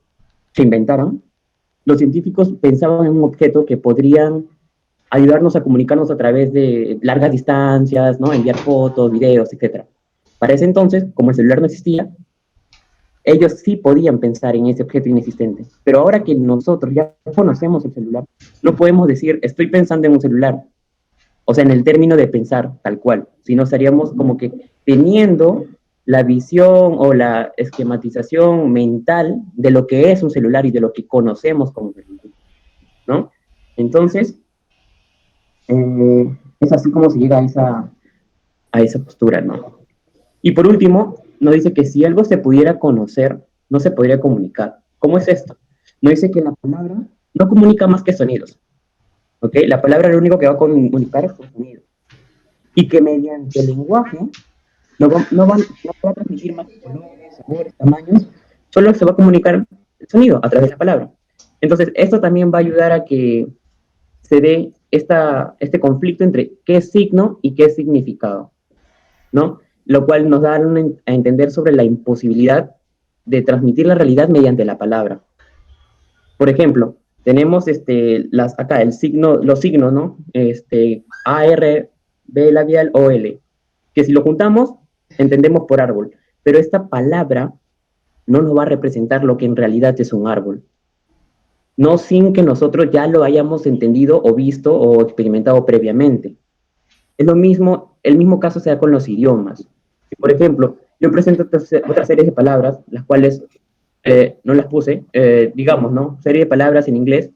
Speaker 7: se inventaran, los científicos pensaban en un objeto que podrían ayudarnos a comunicarnos a través de largas distancias, ¿no? Enviar fotos, videos, etc. Para ese entonces, como el celular no existía, ellos sí podían pensar en ese objeto inexistente. Pero ahora que nosotros ya conocemos el celular, no podemos decir, estoy pensando en un celular. O sea, en el término de pensar, tal cual. Sino estaríamos como que teniendo la visión o la esquematización mental de lo que es un celular y de lo que conocemos como celular, ¿no? Entonces, es así como se llega a esa postura, ¿no? Y por último, nos dice que si algo se pudiera conocer, no se podría comunicar. ¿Cómo es esto? Nos dice que la palabra no comunica más que sonidos, ¿ok? La palabra lo único que va a comunicar es un sonido. Y que mediante el lenguaje no va a transmitir más colores, sabores, tamaños, solo se va a comunicar el sonido a través de la palabra. Entonces, esto también va a ayudar a que se dé este conflicto entre qué es signo y qué es significado, ¿no? Lo cual nos da a entender sobre la imposibilidad de transmitir la realidad mediante la palabra. Por ejemplo, tenemos acá los signos, ¿no? A, R, B labial, O, L, que si lo juntamos, entendemos por árbol, pero esta palabra no nos va a representar lo que en realidad es un árbol, no sin que nosotros ya lo hayamos entendido o visto o experimentado previamente. Es lo mismo, el mismo caso se da con los idiomas. Por ejemplo, yo presento otra serie de palabras, las cuales no las puse, digamos, ¿no? Serie de palabras en inglés.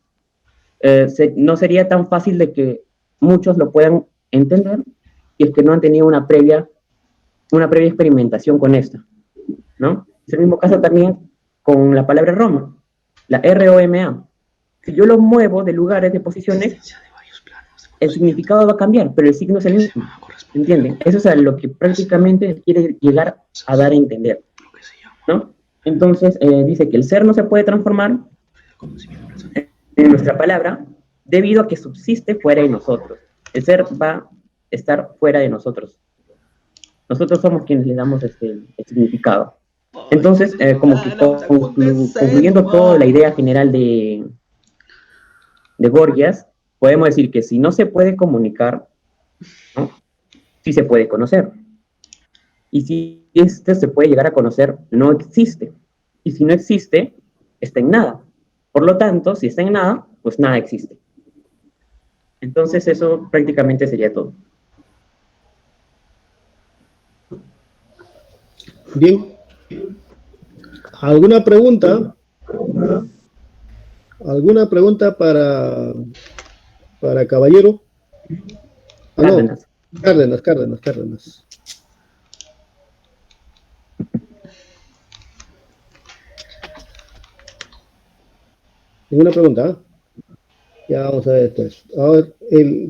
Speaker 7: No sería tan fácil de que muchos lo puedan entender si es que no han tenido una previa experimentación con esta, ¿no? Es el mismo caso también con la palabra Roma, la ROMA. Si yo lo muevo de lugares, de posiciones, el significado va a cambiar, pero el signo es el mismo, ¿entienden? Eso es a lo que prácticamente quiere llegar a dar a entender, ¿no? Entonces, dice que el ser no se puede transformar en nuestra palabra debido a que subsiste fuera de nosotros. El ser va a estar fuera de nosotros. Nosotros somos quienes le damos el significado. Entonces, como que concluyendo toda la idea general de Gorgias, podemos decir que si no se puede comunicar, ¿no? Sí se puede conocer. Y si se puede llegar a conocer, no existe. Y si no existe, está en nada. Por lo tanto, si está en nada, pues nada existe. Entonces eso prácticamente sería todo.
Speaker 1: Bien. ¿Alguna pregunta? ¿Alguna pregunta para Caballero? Ah, no. Cárdenas. ¿Ninguna pregunta? Ya vamos a ver después. Ahora,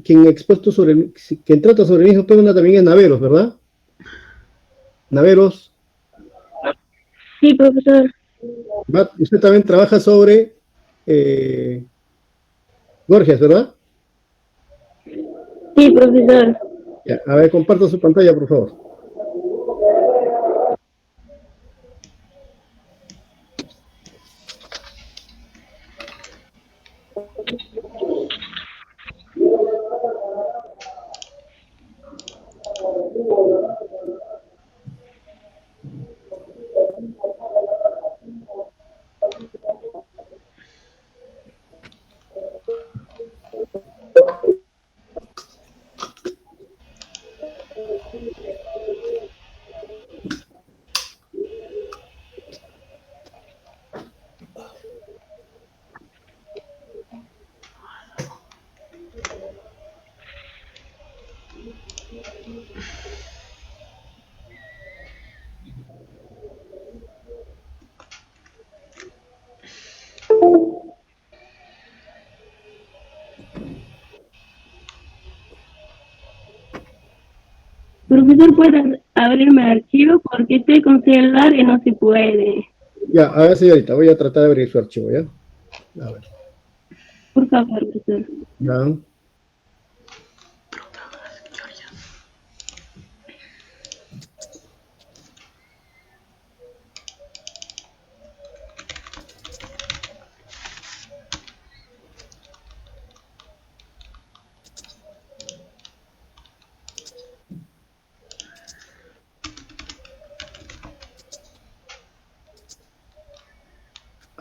Speaker 1: quien trata sobre el mismo tema también es Naveros, ¿verdad? Naveros.
Speaker 4: Sí, profesor.
Speaker 1: Usted también trabaja sobre Gorgias, ¿verdad?
Speaker 4: Sí, profesor.
Speaker 1: Ya, a ver, comparta su pantalla, por favor.
Speaker 4: Profesor, ¿puede abrirme el archivo? Porque estoy con celular y no se puede.
Speaker 1: Ya, a ver, señorita, voy a tratar de abrir su archivo, ¿ya? A ver.
Speaker 4: Por favor, profesor.
Speaker 1: Ya.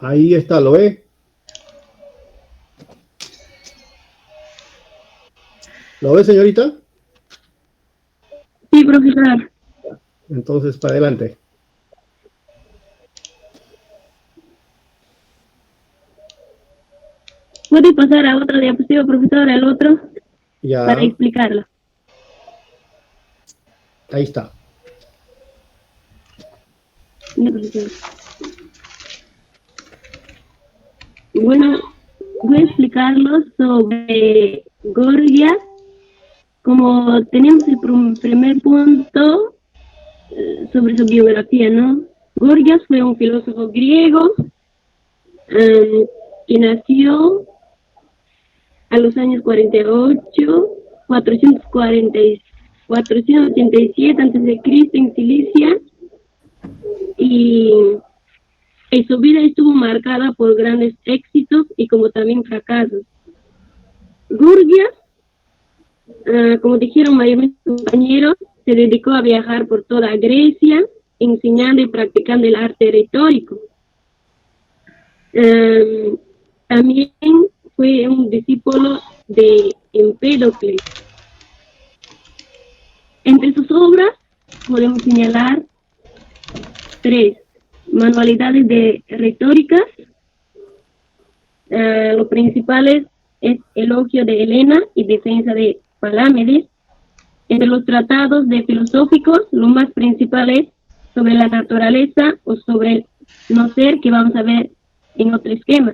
Speaker 1: Ahí está, ¿lo ve? ¿Lo ve, señorita?
Speaker 4: Sí, profesor.
Speaker 1: Entonces, para adelante.
Speaker 4: ¿Puede pasar a otra diapositiva, profesor, al otro,
Speaker 1: Ya,
Speaker 4: para explicarlo?
Speaker 1: ahí está.
Speaker 4: No, profesor. Bueno, voy a explicarlo sobre Gorgias. Como tenemos el primer punto sobre su biografía, ¿no? Gorgias fue un filósofo griego que nació a los años 48, 487 a.C. en Cilicia, y su vida estuvo marcada por grandes éxitos y como también fracasos. Gorgias, como dijeron mayormente compañeros, se dedicó a viajar por toda Grecia, enseñando y practicando el arte retórico. También fue un discípulo de Empédocles. Entre sus obras podemos señalar 3: manualidades de retóricas. Los principales es Elogio de Helena y Defensa de Palámedes. Entre los tratados de filosóficos, lo más principal es sobre la naturaleza o sobre el no ser, que vamos a ver en otro esquema.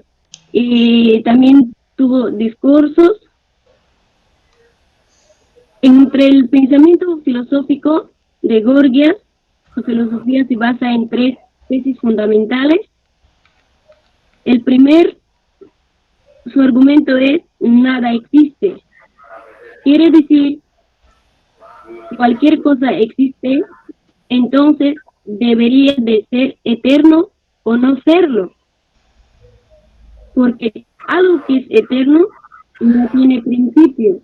Speaker 4: Y también tuvo discursos. Entre el pensamiento filosófico de Gorgias, su filosofía se basa en 3 tesis fundamentales. El primer, su argumento es: nada existe. Quiere decir, cualquier cosa existe, entonces debería de ser eterno o no serlo. Porque algo que es eterno no tiene principio.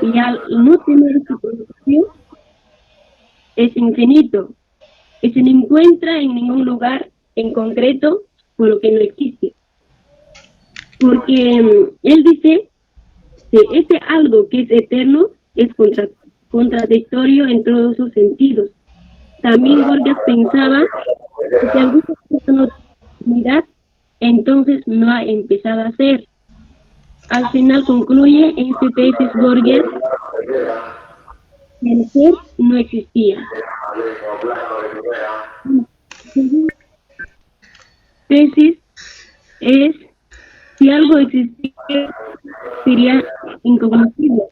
Speaker 4: Y al no tener ese principio, es infinito. Y se no encuentra en ningún lugar en concreto, por lo que no existe. Porque él dice que ese algo que es eterno es contradictorio en todos sus sentidos. También Gorgias pensaba que si alguna cosa no tiene unidad, entonces no ha empezado a ser. Al final concluye en este tesis Gorgias que el ser no existía. Tesis es: si algo existiera, sería incognoscible.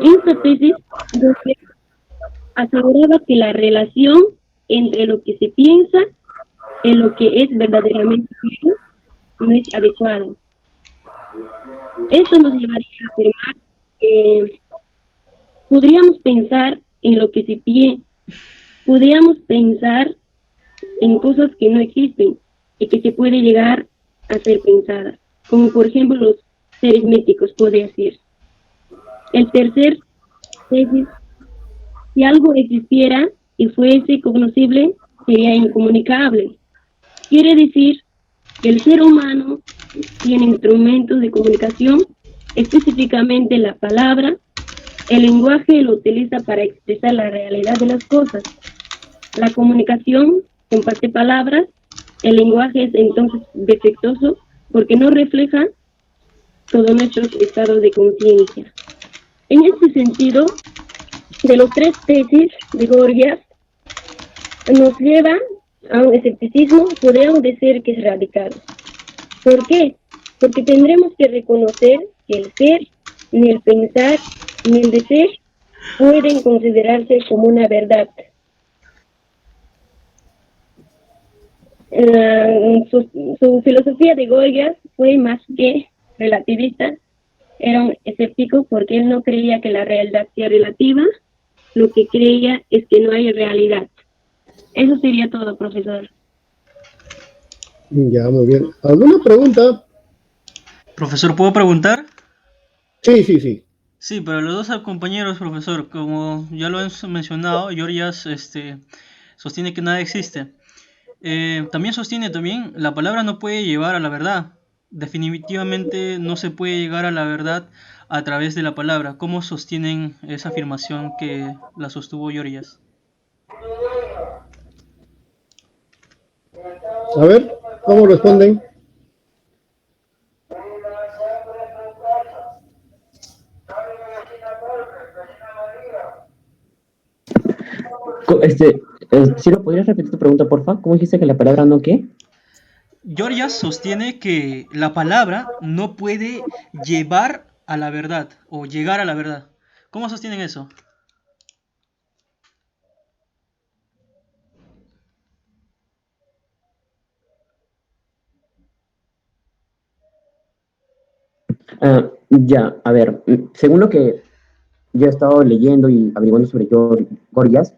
Speaker 4: En esta tesis, Gorgias aseguraba que la relación entre lo que se piensa y lo que es verdaderamente cierto no es adecuado. Eso nos llevaría a afirmar que podríamos pensar en lo que se piensa, podríamos pensar en cosas que no existen y que se puede llegar a ser pensadas, como por ejemplo los seres míticos, podría decir. El tercer tesis: si algo existiera y fuese cognoscible, sería incomunicable. Quiere decir que el ser humano tiene instrumentos de comunicación, específicamente la palabra. El lenguaje lo utiliza para expresar la realidad de las cosas. La comunicación comparte palabras. El lenguaje es entonces defectuoso porque no refleja todos nuestros estados de conciencia. En este sentido, de los 3 tesis de Gorgias, nos lleva a un escepticismo, podríamos decir que es radical. ¿Por qué? Porque tendremos que reconocer que el ser, ni el pensar, ni el desear pueden considerarse como una verdad. Su filosofía de Gorgias fue más que relativista. Era un escéptico porque él no creía que la realidad sea relativa. Lo que creía es que no hay realidad. Eso sería todo, profesor.
Speaker 1: Ya, muy bien. ¿Alguna pregunta?
Speaker 2: Profesor, ¿puedo preguntar?
Speaker 1: Sí, sí, sí.
Speaker 2: Sí, pero los dos compañeros, profesor, como ya lo han mencionado, Gorgias sostiene que nada existe. También sostiene la palabra no puede llevar a la verdad. Definitivamente no se puede llegar a la verdad a través de la palabra. ¿Cómo sostienen esa afirmación que la sostuvo Gorgias?
Speaker 1: A ver, ¿cómo responden?
Speaker 7: Ciro, ¿podrías repetir tu pregunta, porfa? ¿Cómo dijiste que la palabra no qué?
Speaker 2: Gorgias sostiene que la palabra no puede llevar a la verdad o llegar a la verdad. ¿Cómo sostienen eso?
Speaker 7: Ya, a ver, según lo que yo he estado leyendo y averiguando sobre Gorgias,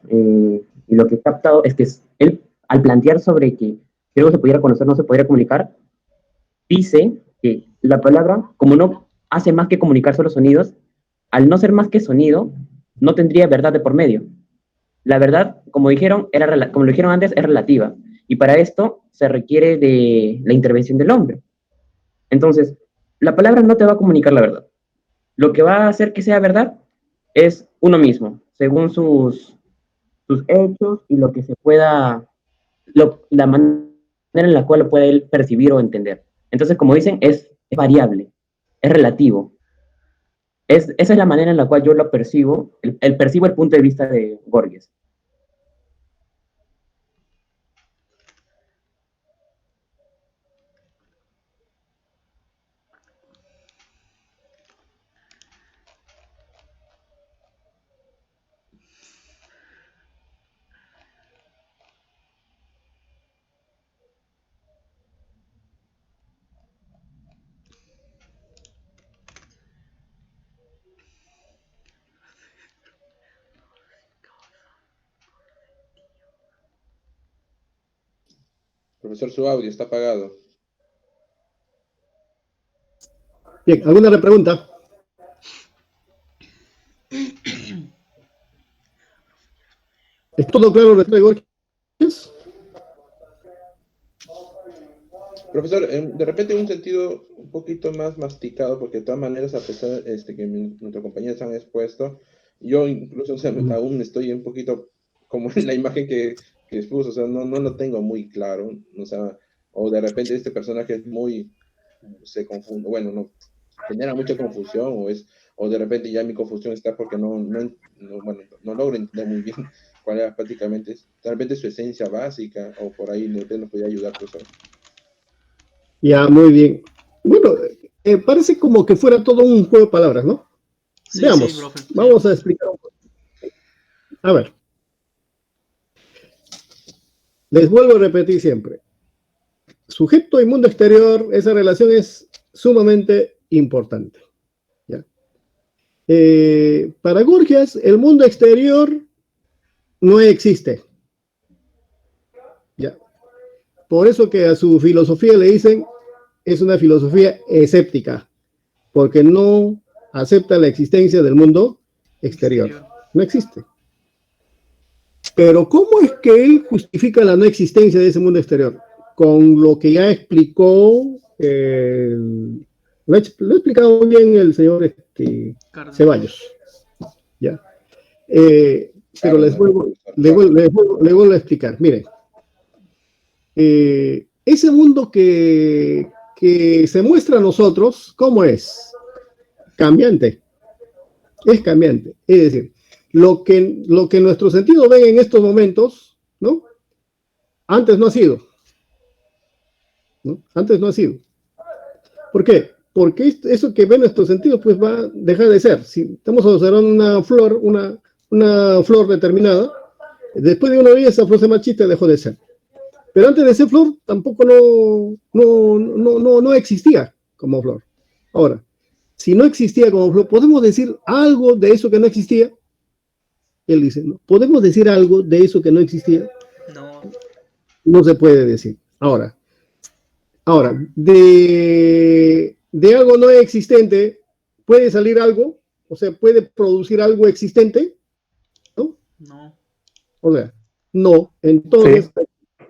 Speaker 7: y lo que he captado es que él, al plantear sobre que algo se pudiera conocer, no se pudiera comunicar, dice que la palabra, como no hace más que comunicar solo sonidos, al no ser más que sonido, no tendría verdad de por medio. La verdad, como como lo dijeron antes, es relativa. Y para esto se requiere de la intervención del hombre. Entonces, la palabra no te va a comunicar la verdad. Lo que va a hacer que sea verdad es uno mismo, según sus hechos y lo que se pueda, la manera en la cual lo puede él percibir o entender. Entonces, como dicen, es variable, es relativo. Esa es la manera en la cual yo lo percibo, percibo el punto de vista de Gorgias.
Speaker 5: Profesor, su audio está apagado.
Speaker 1: Bien, ¿alguna repregunta? ¿Es todo claro respecto de Gorgias?
Speaker 5: Profesor, de repente en un sentido un poquito más masticado, porque de todas maneras, a pesar que nuestros compañeros han expuesto, yo incluso, o sea, aún estoy un poquito como en la imagen que expuso, o sea, no lo tengo muy claro, o sea, o de repente este personaje es muy, se confunde, bueno, no, genera mucha confusión, o de repente ya mi confusión está porque bueno, no logro entender muy bien cuál era prácticamente, de repente su esencia básica, o por ahí usted nos podía ayudar, profesor.
Speaker 1: Ya, muy bien. Bueno, parece como que fuera todo un juego de palabras, ¿no?
Speaker 2: Sí,
Speaker 1: Veamos,
Speaker 2: sí, profe.
Speaker 1: vamos a explicar un poco. A ver, les vuelvo a repetir siempre. Sujeto y mundo exterior, esa relación es sumamente importante. ¿Ya? Para Gorgias, el mundo exterior no existe. ¿Ya? Por eso que a su filosofía le dicen, es una filosofía escéptica, porque no acepta la existencia del mundo exterior. No existe. Pero ¿cómo es que él justifica la no existencia de ese mundo exterior? Con lo que ya explicó, lo ha explicado muy bien el señor Ceballos. ¿Ya? Pero les vuelvo a explicar. Miren, ese mundo que se muestra a nosotros, ¿cómo es? Cambiante. Es cambiante. Es decir, lo que nuestros sentidos ven en estos momentos, ¿no? Antes no ha sido. ¿No? Antes no ha sido. ¿Por qué? Porque eso que ven nuestros sentidos, pues va a dejar de ser. Si estamos observando una flor determinada, después de unos días esa flor se marchita y dejó de ser. Pero antes de ser flor, tampoco no existía como flor. Ahora, si no existía como flor, ¿podemos decir algo de eso que no existía? Él dice, ¿no? ¿Podemos decir algo de eso que no existía?
Speaker 2: No.
Speaker 1: No se puede decir. Ahora, de algo no existente, ¿puede salir algo? O sea, ¿puede producir algo existente? ¿No?
Speaker 2: No.
Speaker 1: O sea, no. Entonces,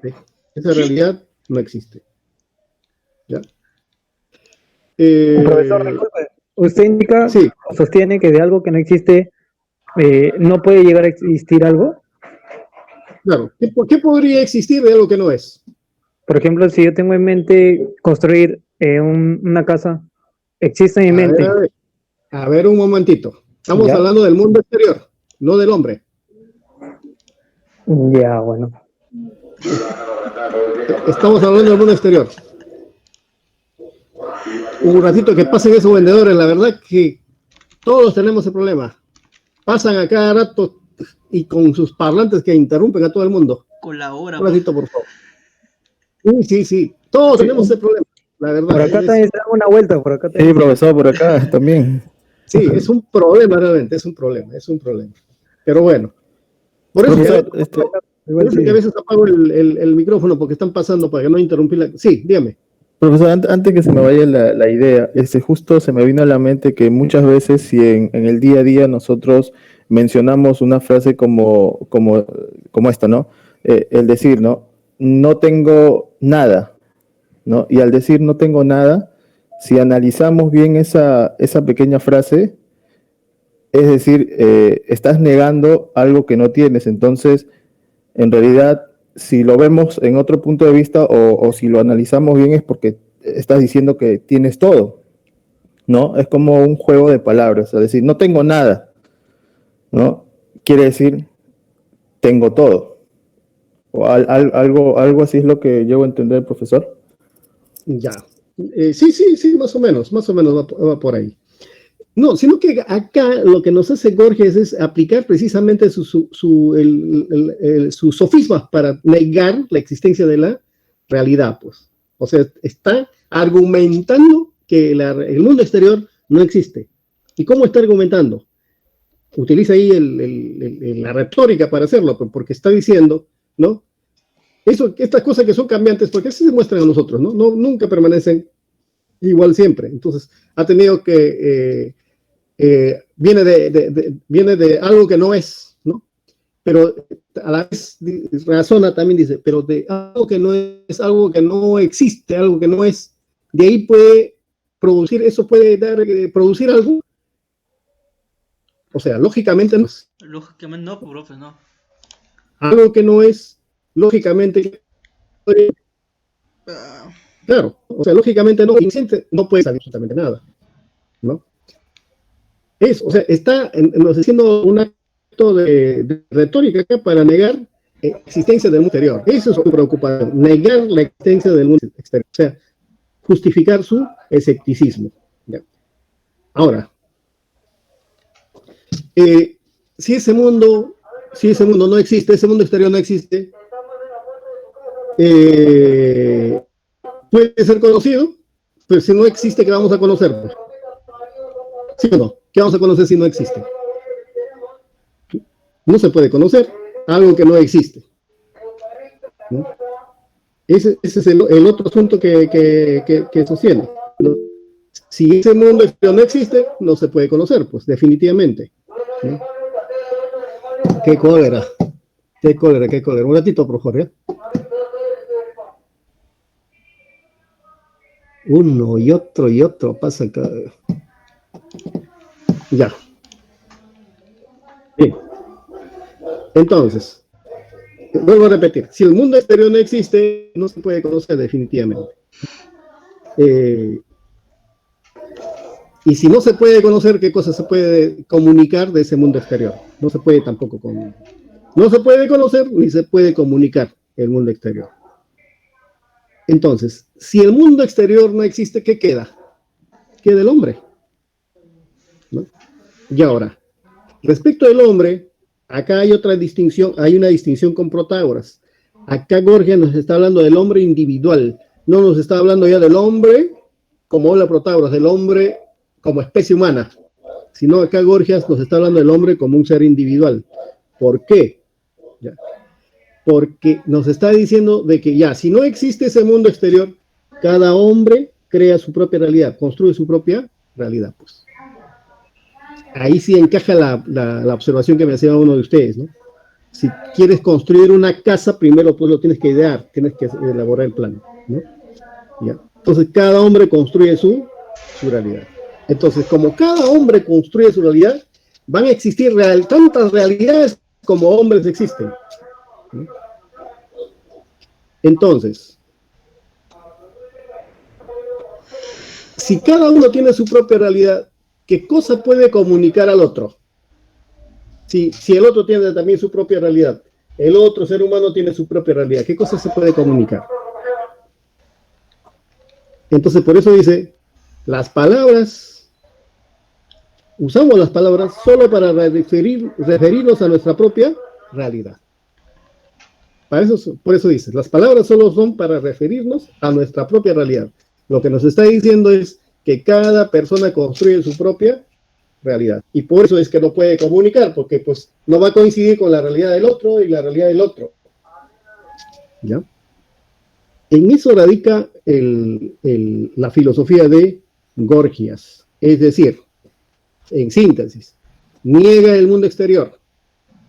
Speaker 1: sí. Esa realidad no existe. ¿Ya?
Speaker 8: Profesor, disculpe. Usted indica,
Speaker 1: Sí.
Speaker 8: sostiene que de algo que no existe no puede llegar a existir algo.
Speaker 1: Claro. ¿Qué podría existir de algo que no es?
Speaker 8: Por ejemplo, si yo tengo en mente construir una casa, existe en mi mente.
Speaker 1: A ver, un momentito. Estamos
Speaker 8: ¿Ya?
Speaker 1: hablando del mundo exterior, no del hombre.
Speaker 8: Ya, bueno.
Speaker 1: Estamos hablando del mundo exterior. Un ratito que pasen esos vendedores, la verdad que todos tenemos ese problema. Pasan a cada rato y con sus parlantes que interrumpen a todo el mundo.
Speaker 2: Colabora.
Speaker 1: Un ratito, por favor. Sí. Todos tenemos ese problema, la verdad.
Speaker 8: Por acá también se da una vuelta, por acá también.
Speaker 9: Sí, profesor, por acá también.
Speaker 1: Sí, es un problema realmente, es un problema. Pero bueno, por eso,
Speaker 9: Profesor,
Speaker 1: por eso que a veces apago el micrófono porque están pasando para que no interrumpir la... Sí, dígame.
Speaker 9: Profesor, antes que se me vaya la idea, justo se me vino a la mente que muchas veces si en el día a día nosotros mencionamos una frase como esta, ¿no? El decir, ¿no? No tengo nada, ¿no? Y al decir no tengo nada, si analizamos bien esa pequeña frase, es decir, estás negando algo que no tienes. Entonces, en realidad, si lo vemos en otro punto de vista o si lo analizamos bien es porque estás diciendo que tienes todo, ¿no? Es como un juego de palabras, es decir, no tengo nada, ¿no? Quiere decir, tengo todo. O algo así es lo que llego a entender, profesor.
Speaker 1: Ya. Sí, más o menos va por ahí. No, sino que acá lo que nos hace Borges es aplicar precisamente sus sofismas para negar la existencia de la realidad, pues. O sea, está argumentando que el mundo exterior no existe. ¿Y cómo está argumentando? Utiliza ahí la retórica para hacerlo, porque está diciendo, ¿no? Estas cosas que son cambiantes, porque así se muestran a nosotros, ¿no? Nunca permanecen igual siempre. Entonces, ha tenido que... viene de algo que no es, ¿no? Pero a la vez razona también, dice, pero de algo que no es, algo que no existe, algo que no es, de ahí puede producir, eso puede producir algo. O sea, lógicamente no es.
Speaker 2: Lógicamente no, profe, no.
Speaker 1: Algo que no es, lógicamente, claro, o sea, lógicamente no puede salir absolutamente nada, ¿no? O sea, nos haciendo un acto de retórica acá para negar la existencia del mundo exterior. Eso es su preocupación, negar la existencia del mundo exterior, o sea, justificar su escepticismo. ¿Ya? Ahora, si ese mundo no existe, ese mundo exterior no existe, puede ser conocido, pero si no existe, ¿qué vamos a conocer? ¿Sí o no? ¿Qué vamos a conocer si no existe? No se puede conocer algo que no existe. ¿No? Ese es el otro asunto que sostiene. Si ese mundo exterior no existe, no se puede conocer, pues definitivamente. ¿No? Qué cólera. Un ratito, por favor. Uno y otro pasa acá. Ya. Bien. Entonces, vuelvo a repetir, si el mundo exterior no existe, no se puede conocer definitivamente. Y si no se puede conocer, ¿qué cosa se puede comunicar de ese mundo exterior? No se puede tampoco comunicar. No se puede conocer ni se puede comunicar el mundo exterior. Entonces, si el mundo exterior no existe, ¿qué queda? Queda el hombre, ¿no? Y ahora, respecto del hombre, acá hay otra distinción, hay una distinción con Protágoras. Acá Borges nos está hablando del hombre individual, no nos está hablando ya del hombre, como habla Protágoras, del hombre como especie humana, sino acá Borges nos está hablando del hombre como un ser individual. ¿Por qué? ¿Ya? Porque nos está diciendo de que ya, si no existe ese mundo exterior, cada hombre crea su propia realidad, construye su propia realidad, pues. Ahí sí encaja la observación que me hacía uno de ustedes, ¿no? Si quieres construir una casa, primero pues lo tienes que idear, tienes que elaborar el plan, ¿no? ¿Ya? Entonces cada hombre construye su realidad. Entonces, como cada hombre construye su realidad, van a existir tantas realidades como hombres existen, ¿no? Entonces, si cada uno tiene su propia realidad, ¿qué cosa puede comunicar al otro? Si el otro tiene también su propia realidad, el otro ser humano tiene su propia realidad, ¿qué cosa se puede comunicar? Entonces, por eso dice, las palabras, usamos las palabras solo para referirnos a nuestra propia realidad. Por eso dice, las palabras solo son para referirnos a nuestra propia realidad. Lo que nos está diciendo es que cada persona construye su propia realidad. Y por eso es que no puede comunicar, porque pues no va a coincidir con la realidad del otro y la realidad del otro. ¿Ya? En eso radica la filosofía de Gorgias. Es decir, en síntesis, niega el mundo exterior.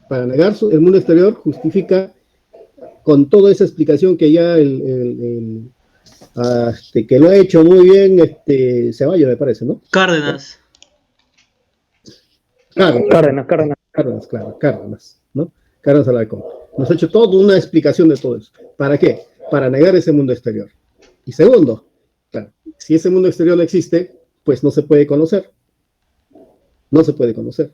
Speaker 1: Para negar el mundo exterior justifica con toda esa explicación que ya que lo ha hecho muy bien Ceballos, me parece, ¿no?
Speaker 2: Cárdenas.
Speaker 1: Cárdenas, ¿no? Cárdenas Alarcón. Nos ha hecho toda una explicación de todo eso. ¿Para qué? Para negar ese mundo exterior. Y segundo, claro, si ese mundo exterior no existe, pues no se puede conocer. No se puede conocer.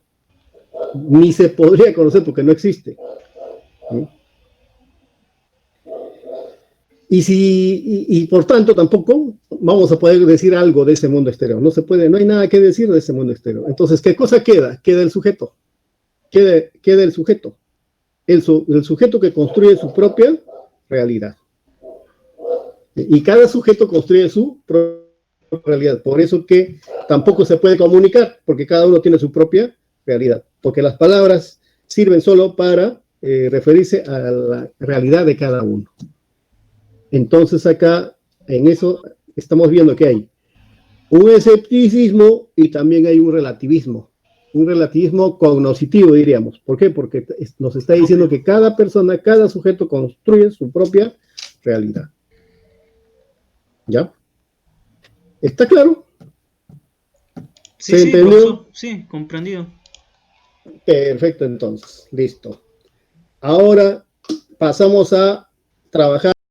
Speaker 1: Ni se podría conocer porque no existe. ¿Sí? Y por tanto tampoco vamos a poder decir algo de ese mundo exterior. No se puede, no hay nada que decir de ese mundo exterior. Entonces, ¿qué cosa queda? Queda el sujeto. Queda el sujeto. El sujeto que construye su propia realidad. Y cada sujeto construye su propia realidad. Por eso que tampoco se puede comunicar, porque cada uno tiene su propia realidad. Porque las palabras sirven solo para referirse a la realidad de cada uno. Entonces acá, en eso, estamos viendo que hay un escepticismo y también hay un relativismo cognoscitivo, diríamos. ¿Por qué? Porque nos está diciendo que cada persona, cada sujeto construye su propia realidad. ¿Ya? ¿Está claro?
Speaker 2: Sí,
Speaker 1: ¿Se entendió?
Speaker 2: profesor. Sí, comprendido.
Speaker 1: Perfecto, entonces, listo. Ahora pasamos a trabajar